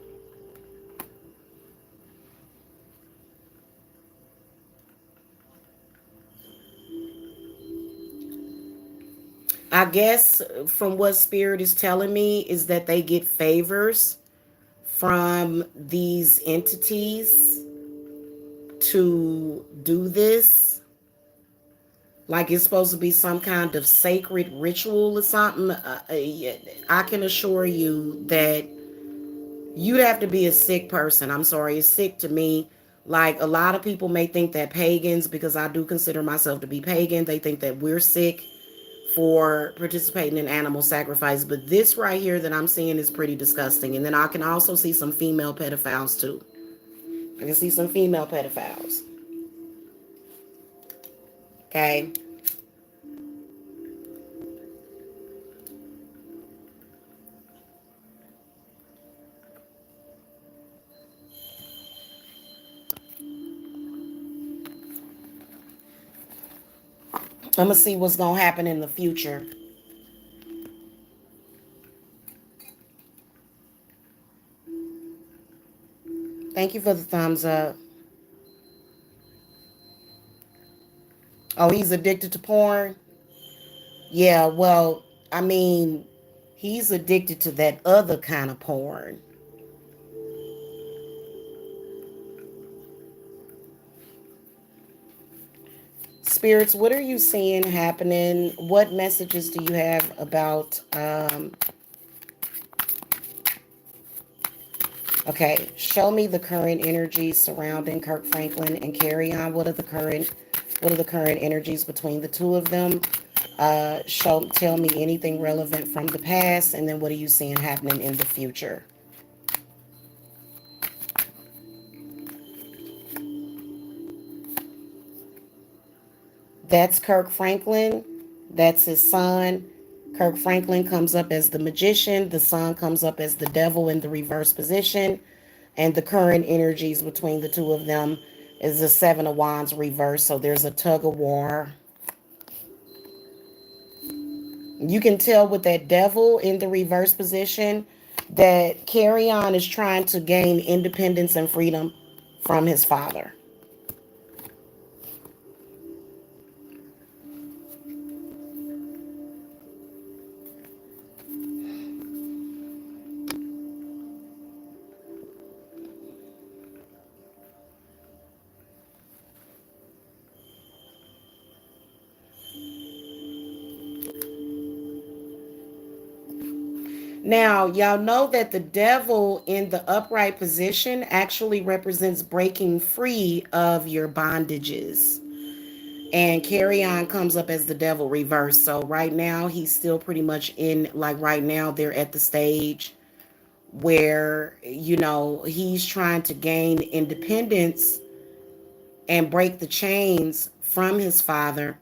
I guess from what Spirit is telling me is that they get favors from these entities to do this. Like, it's supposed to be some kind of sacred ritual or something. Yeah, I can assure you that you'd have to be a sick person. I'm sorry, it's sick to me. Like, a lot of people may think that pagans, because I do consider myself to be pagan, they think that we're sick for participating in animal sacrifice. But this right here that I'm seeing is pretty disgusting. And then I can also see some female pedophiles too. I can see some female pedophiles. Okay. I'm gonna see what's gonna happen in the future. Thank you for the thumbs up. Oh, he's addicted to porn? Yeah, well, I mean, he's addicted to that other kind of porn. Spirits, what are you seeing happening? What messages do you have about okay, show me the current energies surrounding Kirk Franklin and Kerrion. What are the current energies between the two of them? Tell me anything relevant from the past, and then what are you seeing happening in the future? That's Kirk Franklin. That's his son. Kirk Franklin comes up as the magician. The son comes up as the devil in the reverse position. And the current energies between the two of them is the Seven of Wands reverse. So there's a tug of war. You can tell with that devil in the reverse position that Kerrion is trying to gain independence and freedom from his father. Now, y'all know that the devil in the upright position actually represents breaking free of your bondages. And Kerrion comes up as the devil reversed. So right now he's still pretty much in, like right now they're at the stage where, he's trying to gain independence and break the chains from his father.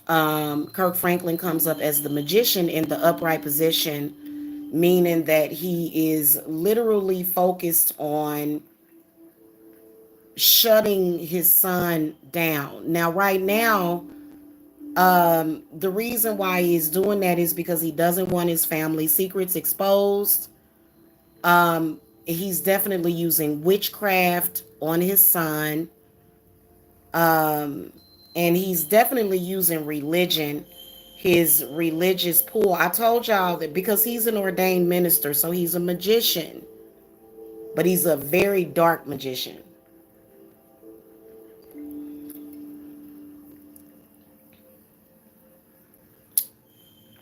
Kirk Franklin comes up as the magician in the upright position, meaning that he is literally focused on shutting his son down. Now, right now, the reason why he's doing that is because he doesn't want his family secrets exposed. He's definitely using witchcraft on his son. And he's definitely using religion, his religious pull. I told y'all that because he's an ordained minister, so he's a magician, but he's a very dark magician.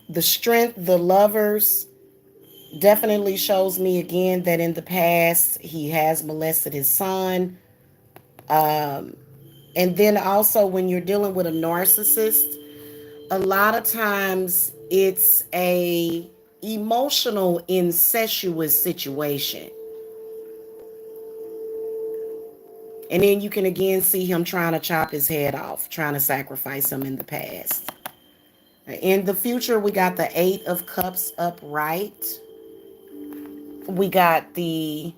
The strength, the lovers, definitely shows me again that in the past he has molested his son. Um, and then also when you're dealing with a narcissist, a lot of times it's a emotional incestuous situation. And then you can again see him trying to chop his head off, trying to sacrifice him in the past. In the future, we got the Eight of Cups upright. We got the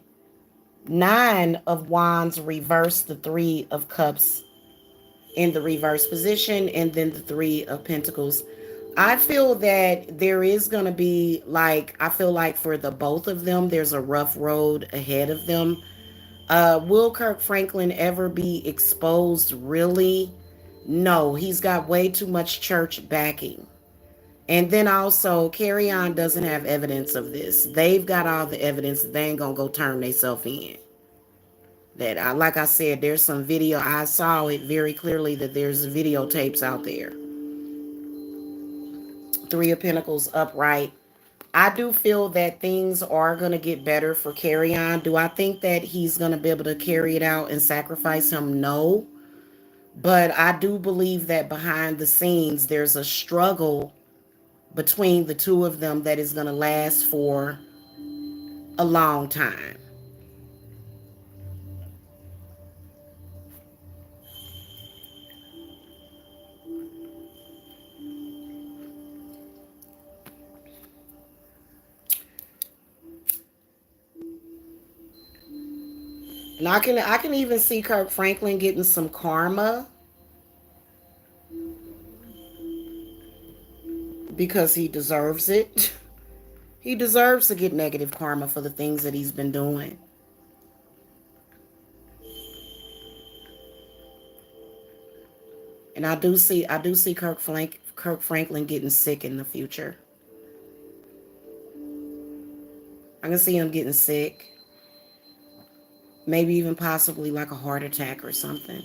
Nine of Wands reversed, the Three of Cups in the reverse position, and then the Three of Pentacles. I feel that there is going to be, I feel like for the both of them, there's a rough road ahead of them. Will Kirk Franklin ever be exposed, really? No, he's got way too much church backing. And then also, Kerrion doesn't have evidence of this. They've got all the evidence. They ain't going to go turn themselves in. Like I said, there's some video. I saw it very clearly that there's videotapes out there. Three of Pentacles upright. I do feel that things are going to get better for Kerrion. Do I think that he's going to be able to carry it out and sacrifice him? No. But I do believe that behind the scenes, there's a struggle between the two of them that is going to last for a long time. And I can even see Kirk Franklin getting some karma because he deserves it. He deserves to get negative karma for the things that he's been doing. And I do see Kirk Franklin getting sick in the future. I can see him getting sick. Maybe even possibly like a heart attack or something.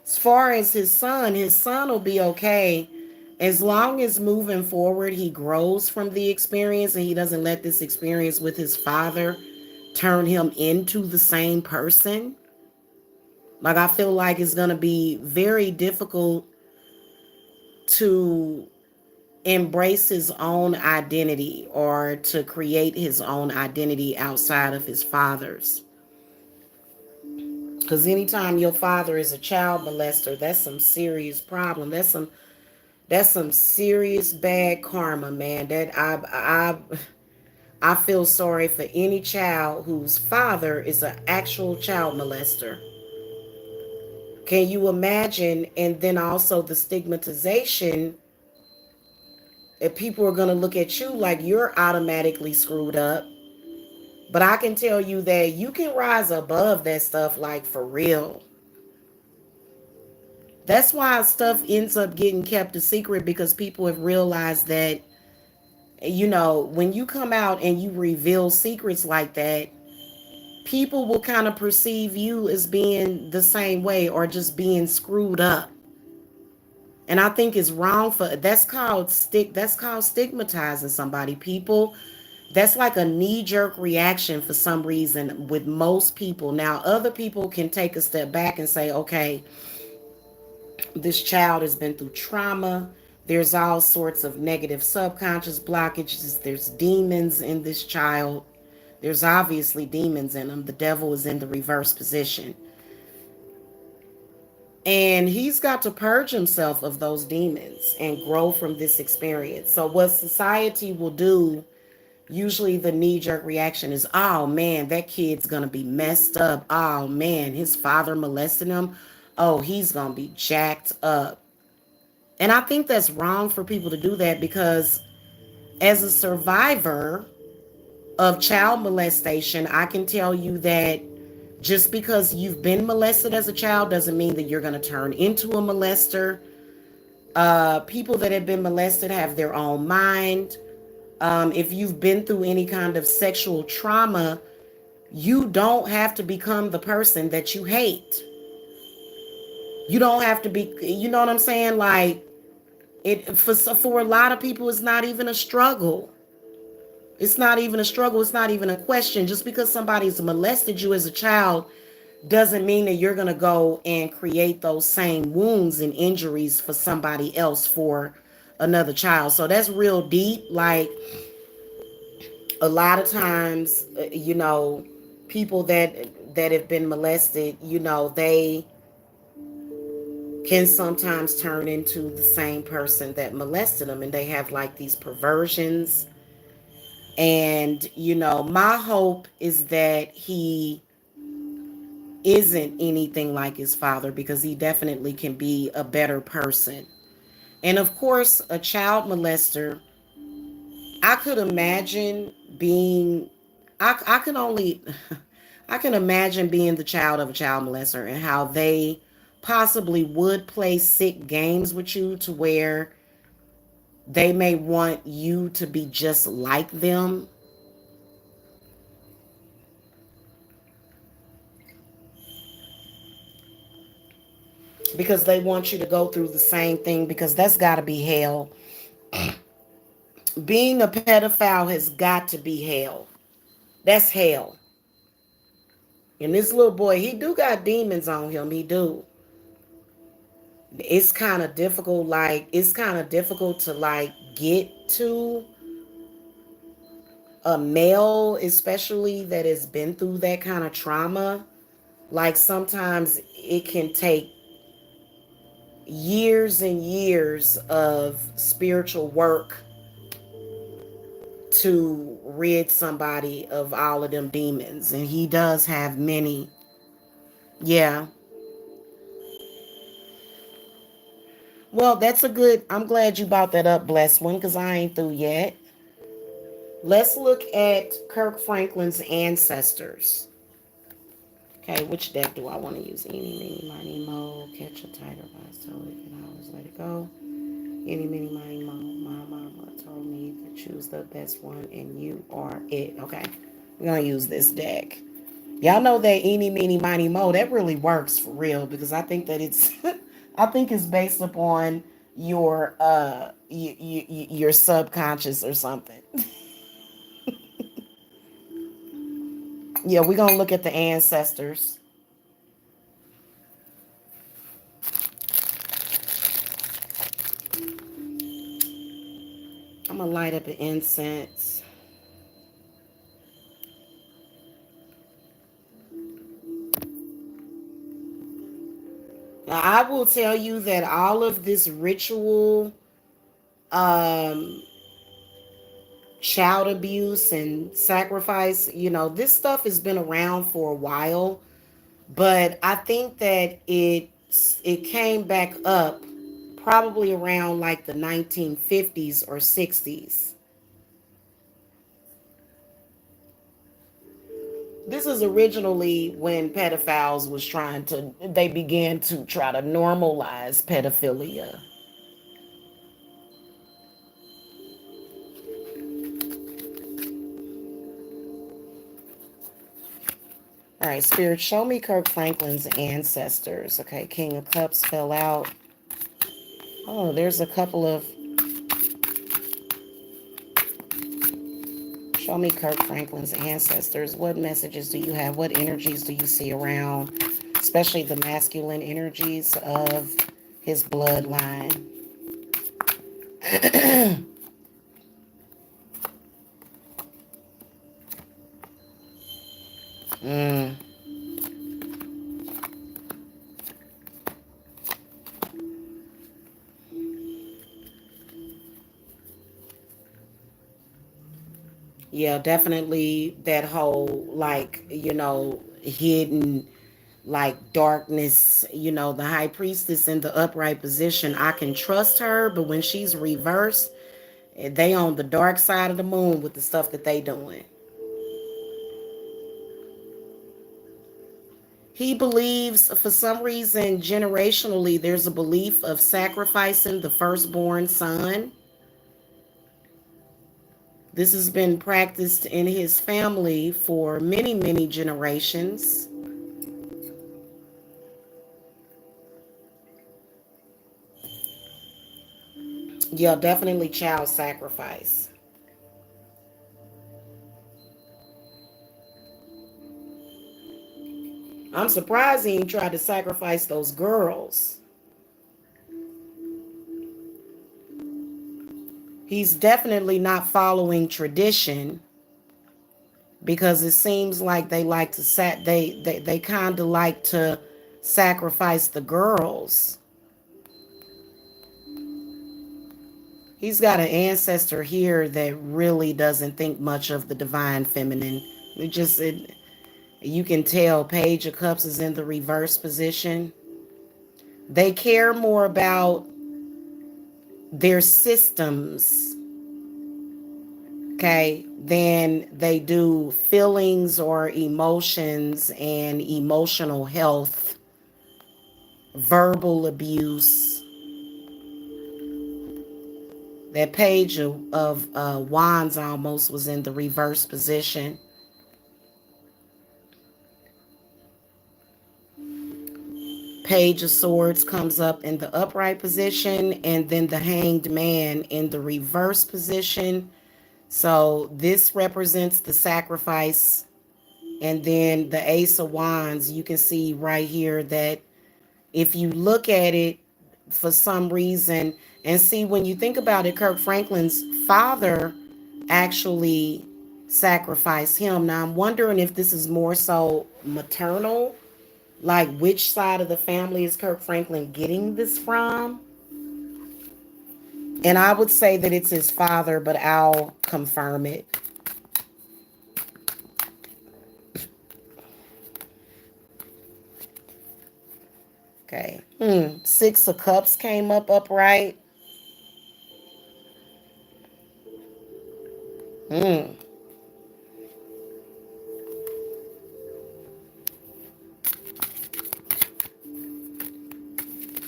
As far as his son will be okay as long as moving forward he grows from the experience and he doesn't let this experience with his father turn him into the same person. Like, I feel like it's going to be very difficult to embrace his own identity or to create his own identity outside of his father's. Because anytime your father is a child molester, that's some serious problem. That's some serious bad karma, man. I feel sorry for any child whose father is an actual child molester. Can you imagine? And then also the stigmatization, if people are going to look at you like you're automatically screwed up. But I can tell you that you can rise above that stuff, like for real. That's why stuff ends up getting kept a secret, because people have realized that, when you come out and you reveal secrets like that, people will kind of perceive you as being the same way or just being screwed up. And I think it's wrong for that's called stigmatizing somebody. People, that's like a knee-jerk reaction for some reason with most people. Now, other people can take a step back and say, okay, this child has been through trauma. There's all sorts of negative subconscious blockages. There's demons in this child. There's obviously demons in him. The devil is in the reverse position. And he's got to purge himself of those demons and grow from this experience. So, what society will do, usually the knee jerk reaction is, oh man, that kid's going to be messed up. Oh man, his father molested him. Oh, he's going to be jacked up. And I think that's wrong for people to do that, because as a survivor of child molestation, I can tell you that just because you've been molested as a child doesn't mean that you're going to turn into a molester. People that have been molested have their own mind. If you've been through any kind of sexual trauma, you don't have to become the person that you hate. You don't have to be, you know what I'm saying? Like, for a lot of people, it's not even a struggle. It's not even a struggle. It's not even a question. Just because somebody's molested you as a child doesn't mean that you're going to go and create those same wounds and injuries for somebody else, for another child. So that's real deep. Like, a lot of times, people that have been molested, they can sometimes turn into the same person that molested them, and they have like these perversions. And my hope is that he isn't anything like his father, because he definitely can be a better person. And of course, a child molester, I could imagine being, I can only, I can imagine being the child of a child molester, and how they possibly would play sick games with you to where they may want you to be just like them, because they want you to go through the same thing, because that's got to be hell. Being a pedophile has got to be hell. That's hell. And this little boy, he do got demons on him. He do. It's kind of difficult to like get to a male, especially that has been through that kind of trauma. Like, sometimes it can take years and years of spiritual work to rid somebody of all of them demons. And he does have many. Yeah. Well, I'm glad you brought that up, blessed one, because I ain't through yet. Let's look at Kirk Franklin's ancestors. Okay, which deck do I want to use? Eeny, meeny, miny, mo. Catch a tiger by its toe. You can always let it go. Eeny, meeny, miny, mo. My mama told me to choose the best one, and you are it. Okay, we're going to use this deck. Y'all know that eeny, meeny, miny, mo, that really works for real, because I think that it's, I think it's based upon your subconscious or something. Yeah, we're going to look at the ancestors. I'm going to light up an incense. Now, I will tell you that all of this ritual, um, child abuse and sacrifice, this stuff has been around for a while, but I think that it came back up probably around like the 1950s or 60s. This is originally when pedophiles was they began to try to normalize pedophilia. All right, Spirit, show me Kirk Franklin's ancestors. Okay, King of Cups fell out. Oh, there's a couple of. Show me Kirk Franklin's ancestors. What messages do you have? What energies do you see around, especially the masculine energies of his bloodline? mm. Yeah, definitely that whole, like, hidden, like, darkness, the high priestess in the upright position. I can trust her, but when she's reversed, they on the dark side of the moon with the stuff that they doing. He believes, for some reason, generationally, there's a belief of sacrificing the firstborn son. This has been practiced in his family for many, many generations. Yeah, definitely child sacrifice. I'm surprised he tried to sacrifice those girls. He's definitely not following tradition, because it seems like they like to they kind of like to sacrifice the girls. He's got an ancestor here that really doesn't think much of the divine feminine. You can tell Page of Cups is in the reverse position. They care more about their systems, okay, than they do feelings or emotions and emotional health, verbal abuse. That Page of Wands almost was in the reverse position. Page of Swords comes up in the upright position, and then the Hanged Man in the reverse position. So this represents the sacrifice. And then the Ace of Wands, you can see right here that if you look at it for some reason, and see, when you think about it, Kirk Franklin's father actually sacrificed him. Now I'm wondering if this is more so maternal, like which side of the family is Kirk Franklin getting this from? And I would say that it's his father, but I'll confirm it. Okay. Six of Cups came up upright. Hmm.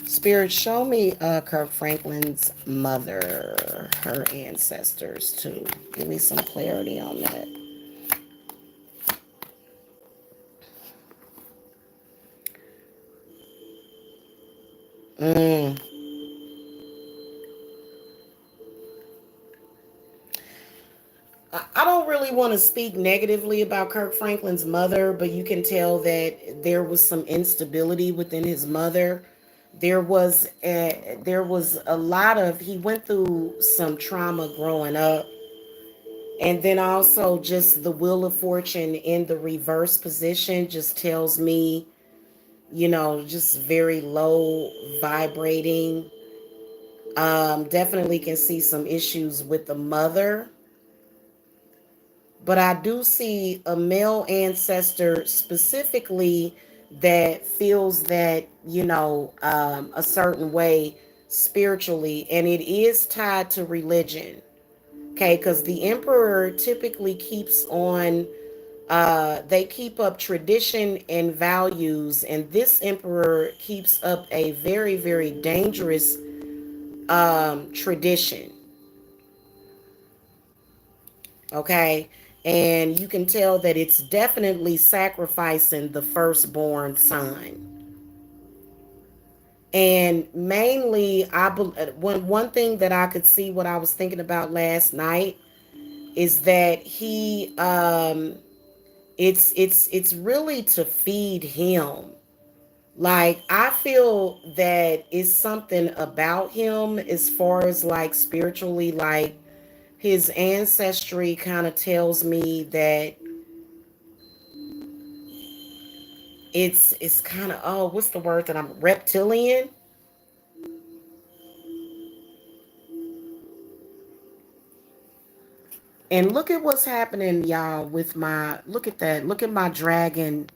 Spirit, show me Kirk Franklin's mother, her ancestors too. Give me some clarity on that. Mm. I don't really want to speak negatively about Kirk Franklin's mother, but you can tell that there was some instability within his mother. There was a lot of, he went through some trauma growing up, and then also just the Wheel of Fortune in the reverse position just tells me just very low vibrating. Definitely can see some issues with the mother. But I do see a male ancestor specifically that feels that, a certain way spiritually, and it is tied to religion. Okay, because the emperor typically keeps on, they keep up tradition and values, and this emperor keeps up a very, very dangerous tradition. Okay, and you can tell that it's definitely sacrificing the firstborn son. And mainly, one thing that I could see, what I was thinking about last night, is that it's really to feed him. Like, I feel that it's something about him as far as like spiritually, like his ancestry kind of tells me that it's kind of, oh, what's the word that I'm, reptilian. And look at what's happening, y'all, with my, look at that, look at my dragon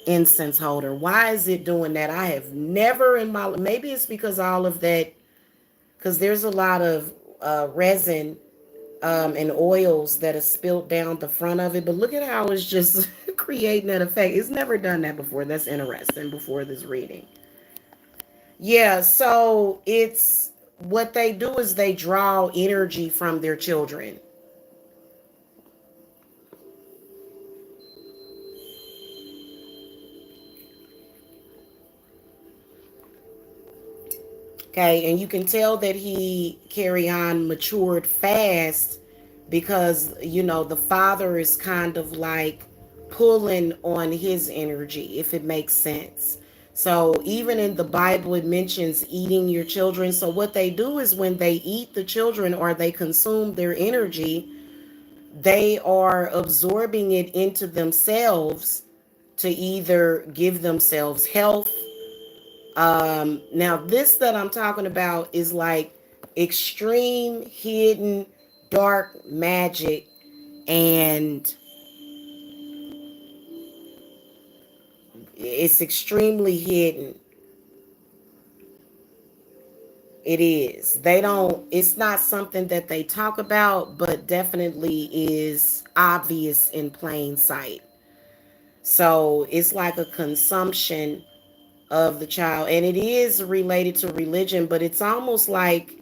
incense holder. Why is it doing that? I have never in my, maybe it's because all of that, because there's a lot of resin and oils that are spilled down the front of it. But look at how it's just creating that effect. It's never done that before. That's interesting. Before this reading, yeah. So it's, what they do is they draw energy from their children. Okay, and you can tell that Kerrion matured fast because, the father is kind of like pulling on his energy, if it makes sense. So even in the Bible, it mentions eating your children. So what they do is when they eat the children or they consume their energy, they are absorbing it into themselves to either give themselves health. Now this that I'm talking about is like extreme hidden dark magic, and it's extremely hidden. It is. They don't, it's not something that they talk about, but definitely is obvious in plain sight. So it's like a consumption of the child, and it is related to religion, but it's almost like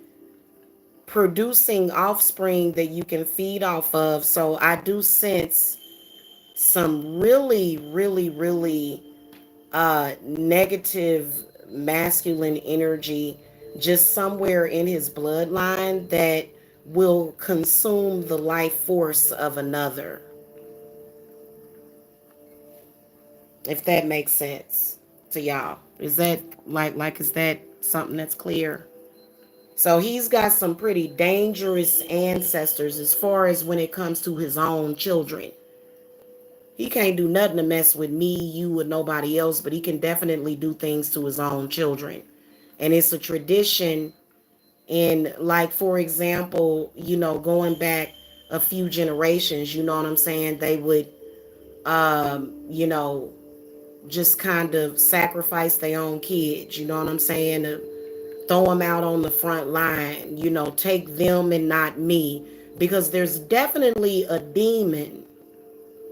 producing offspring that you can feed off of. So I do sense some really, really, really negative masculine energy just somewhere in his bloodline that will consume the life force of another, if that makes sense to y'all. Is that like is that something that's clear? So he's got some pretty dangerous ancestors as far as when it comes to his own children. He can't do nothing to mess with me, you, or nobody else, but he can definitely do things to his own children. And it's a tradition in, like, for example, going back a few generations, you know what I'm saying? They would, you know, just kind of sacrifice their own kids, you know what I'm saying? Throw them out on the front line, take them and not me. Because there's definitely a demon,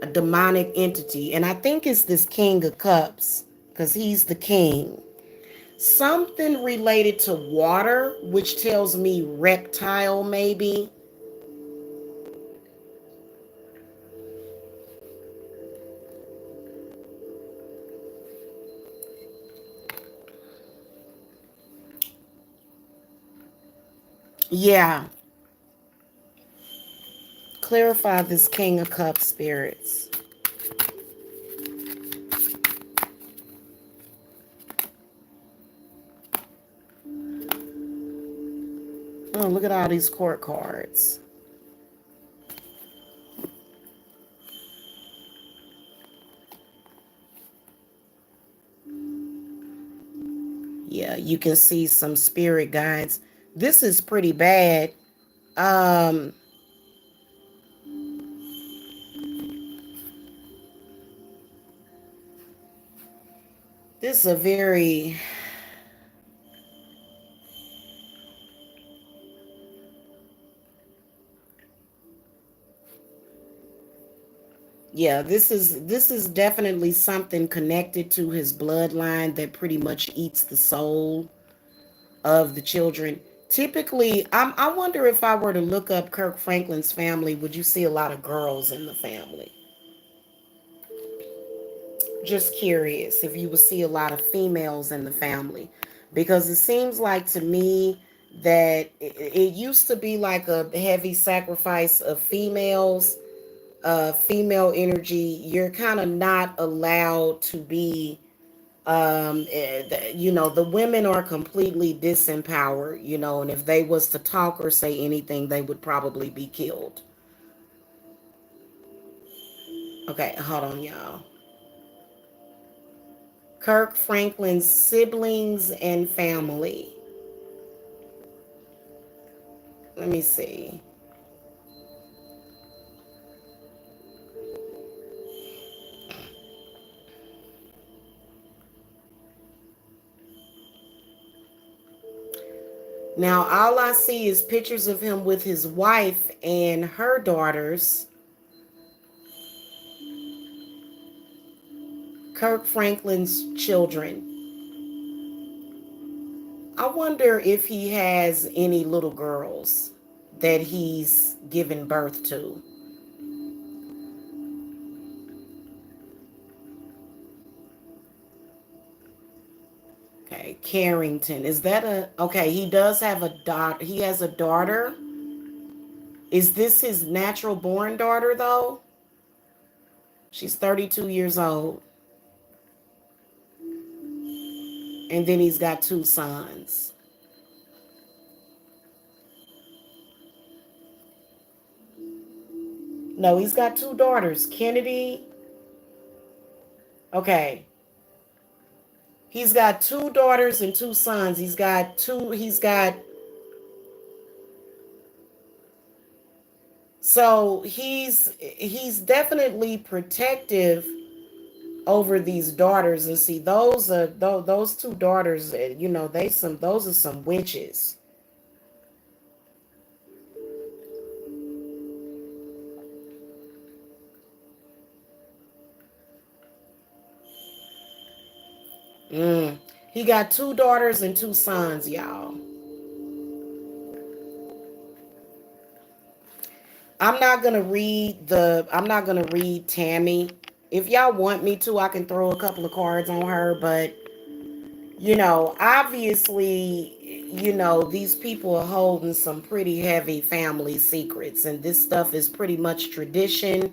a demonic entity. And I think it's this King of Cups because he's the king. Something related to water, which tells me reptile, maybe. Yeah. Clarify this King of Cups spirits. Oh, look at all these court cards. Yeah, you can see some spirit guides. This is pretty bad. Um, this is a very, yeah, this is definitely something connected to his bloodline that pretty much eats the soul of the children. Typically, I wonder if I were to look up Kirk Franklin's family, would you see a lot of girls in the family? Just curious if you would see a lot of females in the family, because it seems like to me that it used to be like a heavy sacrifice of females, female energy. You're kind of not allowed to be, the women are completely disempowered, and if they was to talk or say anything, they would probably be killed. Okay, hold on, y'all. Kirk Franklin's siblings and family. Let me see. Now, all I see is pictures of him with his wife and her daughters. Kirk Franklin's children. I wonder if he has any little girls that he's given birth to. Okay, Carrington. Is that a okay? He does have a daughter. He has a daughter. Is this his natural born daughter though? She's 32 years old. And then he's got two sons. No, he's got two daughters. Kennedy. Okay. He's got two daughters and two sons. So he's definitely protective over these daughters. And see, those two daughters, those are some witches. Mm. He got two daughters and two sons, y'all. I'm not gonna read Tammy. If y'all want me to, I can throw a couple of cards on her, but obviously, these people are holding some pretty heavy family secrets, and this stuff is pretty much tradition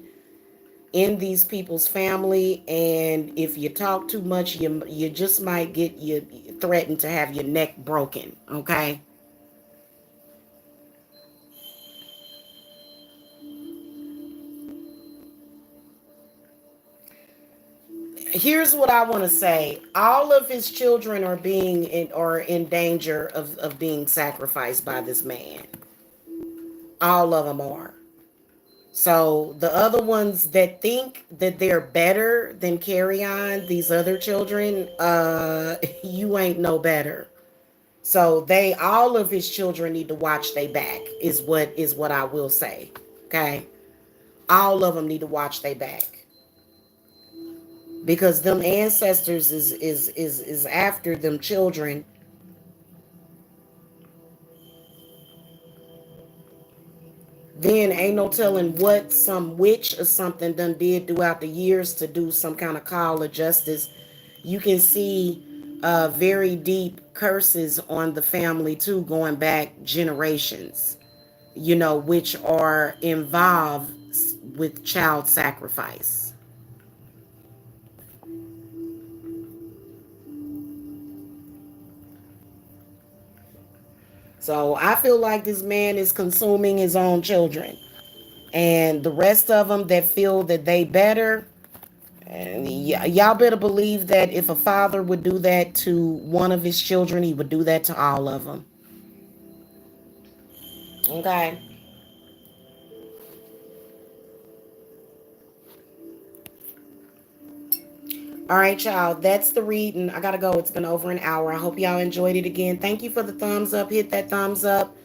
in these people's family. And if you talk too much, you just might get you threatened to have your neck broken. Okay. Here's what I want to say. All of his children are in danger of being sacrificed by this man. All of them are. So the other ones that think that they're better than Kerrion, these other children, you ain't no better. So all of his children need to watch their back, is what I will say. Okay? All of them need to watch their back. Because them ancestors is after them children. Then ain't no telling what some witch or something done did throughout the years to do some kind of call of justice. You can see very deep curses on the family too, going back generations, which are involved with child sacrifice. So I feel like this man is consuming his own children. And the rest of them that feel that they better, And y'all better believe that if a father would do that to one of his children, he would do that to all of them. Okay. All right, y'all. That's the reading. I gotta go. It's been over an hour. I hope y'all enjoyed it again. Thank you for the thumbs up. Hit that thumbs up.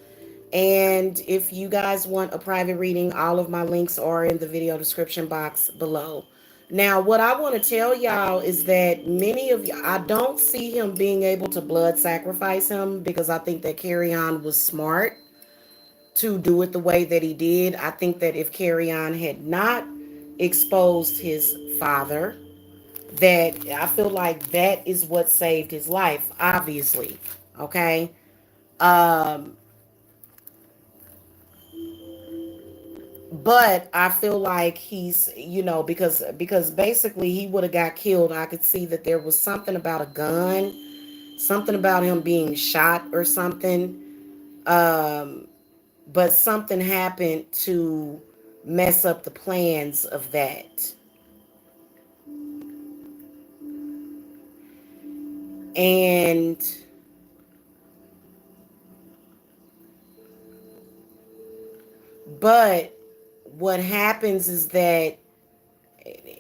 And if you guys want a private reading, all of my links are in the video description box below. Now, what I want to tell y'all is that many of you, I don't see him being able to blood sacrifice him because I think that Kerrion was smart to do it the way that he did. I think that if Kerrion had not exposed his father, that I feel like that is what saved his life, obviously. Okay. Um, but I feel like he's, because basically he would have got killed. I could see that there was something about a gun, something about him being shot or something. Um, but something happened to mess up the plans of that. And but what happens is that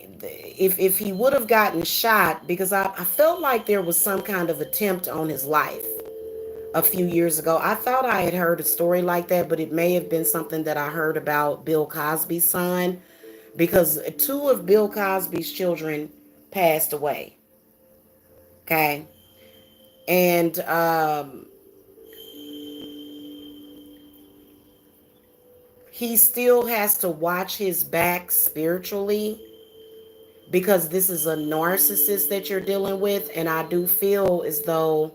if he would have gotten shot, because I felt like there was some kind of attempt on his life a few years ago. I thought I had heard a story like that, but it may have been something that I heard about Bill Cosby's son, because two of Bill Cosby's children passed away. Okay. And he still has to watch his back spiritually because this is a narcissist that you're dealing with. And I do feel as though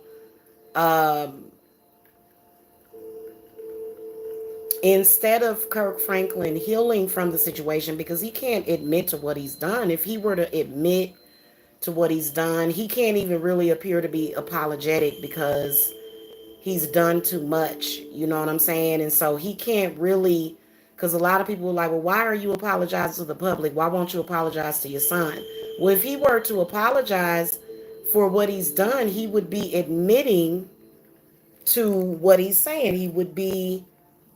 um, instead of Kirk Franklin healing from the situation, because he can't admit to what he's done, if he were to admit to what he's done, he can't even really appear to be apologetic because he's done too much. You know what I'm saying? And so he can't really, because a lot of people are like, well, why are you apologizing to the public? Why won't you apologize to your son? Well, if he were to apologize for what he's done, he would be admitting to what he's saying. He would be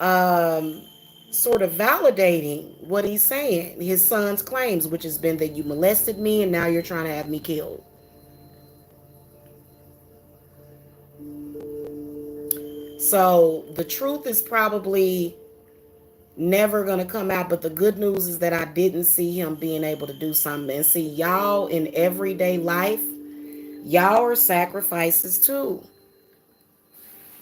um, sort of validating what he's saying, his son's claims, which has been that you molested me and now you're trying to have me killed. So the truth is probably never going to come out, but the good news is that I didn't see him being able to do something. And see, y'all in everyday life, y'all are sacrifices too.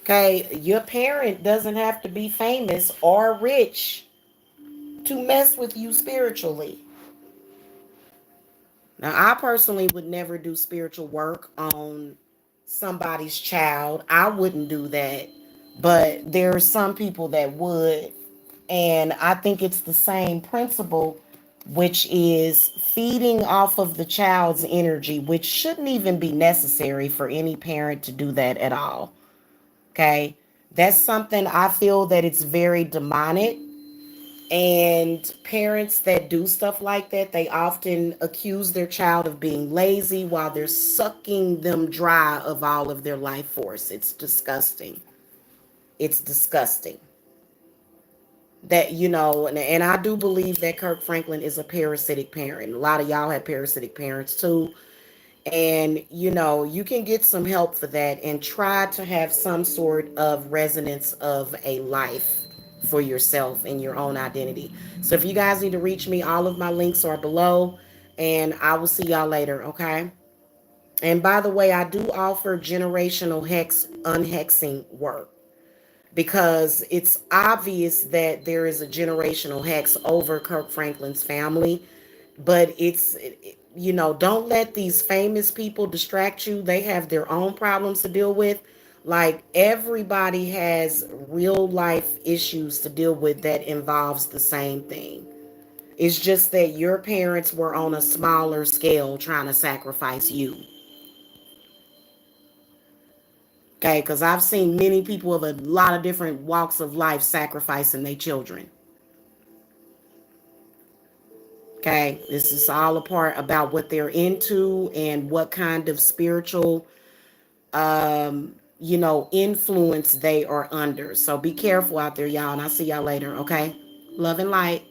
Okay, your parent doesn't have to be famous or rich to mess with you spiritually. Now, I personally would never do spiritual work on somebody's child. I wouldn't do that. But there are some people that would. And I think it's the same principle, which is feeding off of the child's energy, which shouldn't even be necessary for any parent to do that at all. Okay. That's something I feel that it's very demonic. And parents that do stuff like that, they often accuse their child of being lazy while they're sucking them dry of all of their life force. It's disgusting. It's disgusting. That, and I do believe that Kirk Franklin is a parasitic parent. A lot of y'all have parasitic parents too. And, you can get some help for that and try to have some sort of resonance of a life for yourself and your own identity. So if you guys need to reach me, all of my links are below, and I will see y'all later, okay? And by the way, I do offer generational hex unhexing work because it's obvious that there is a generational hex over Kirk Franklin's family. But don't let these famous people distract you. They have their own problems to deal with. Like, everybody has real life issues to deal with that involves the same thing. It's just that your parents were on a smaller scale trying to sacrifice you. Okay, because I've seen many people of a lot of different walks of life sacrificing their children. Okay, this is all a part about what they're into and what kind of spiritual, influence they are under. So be careful out there, y'all, and I'll see y'all later. Okay, love and light.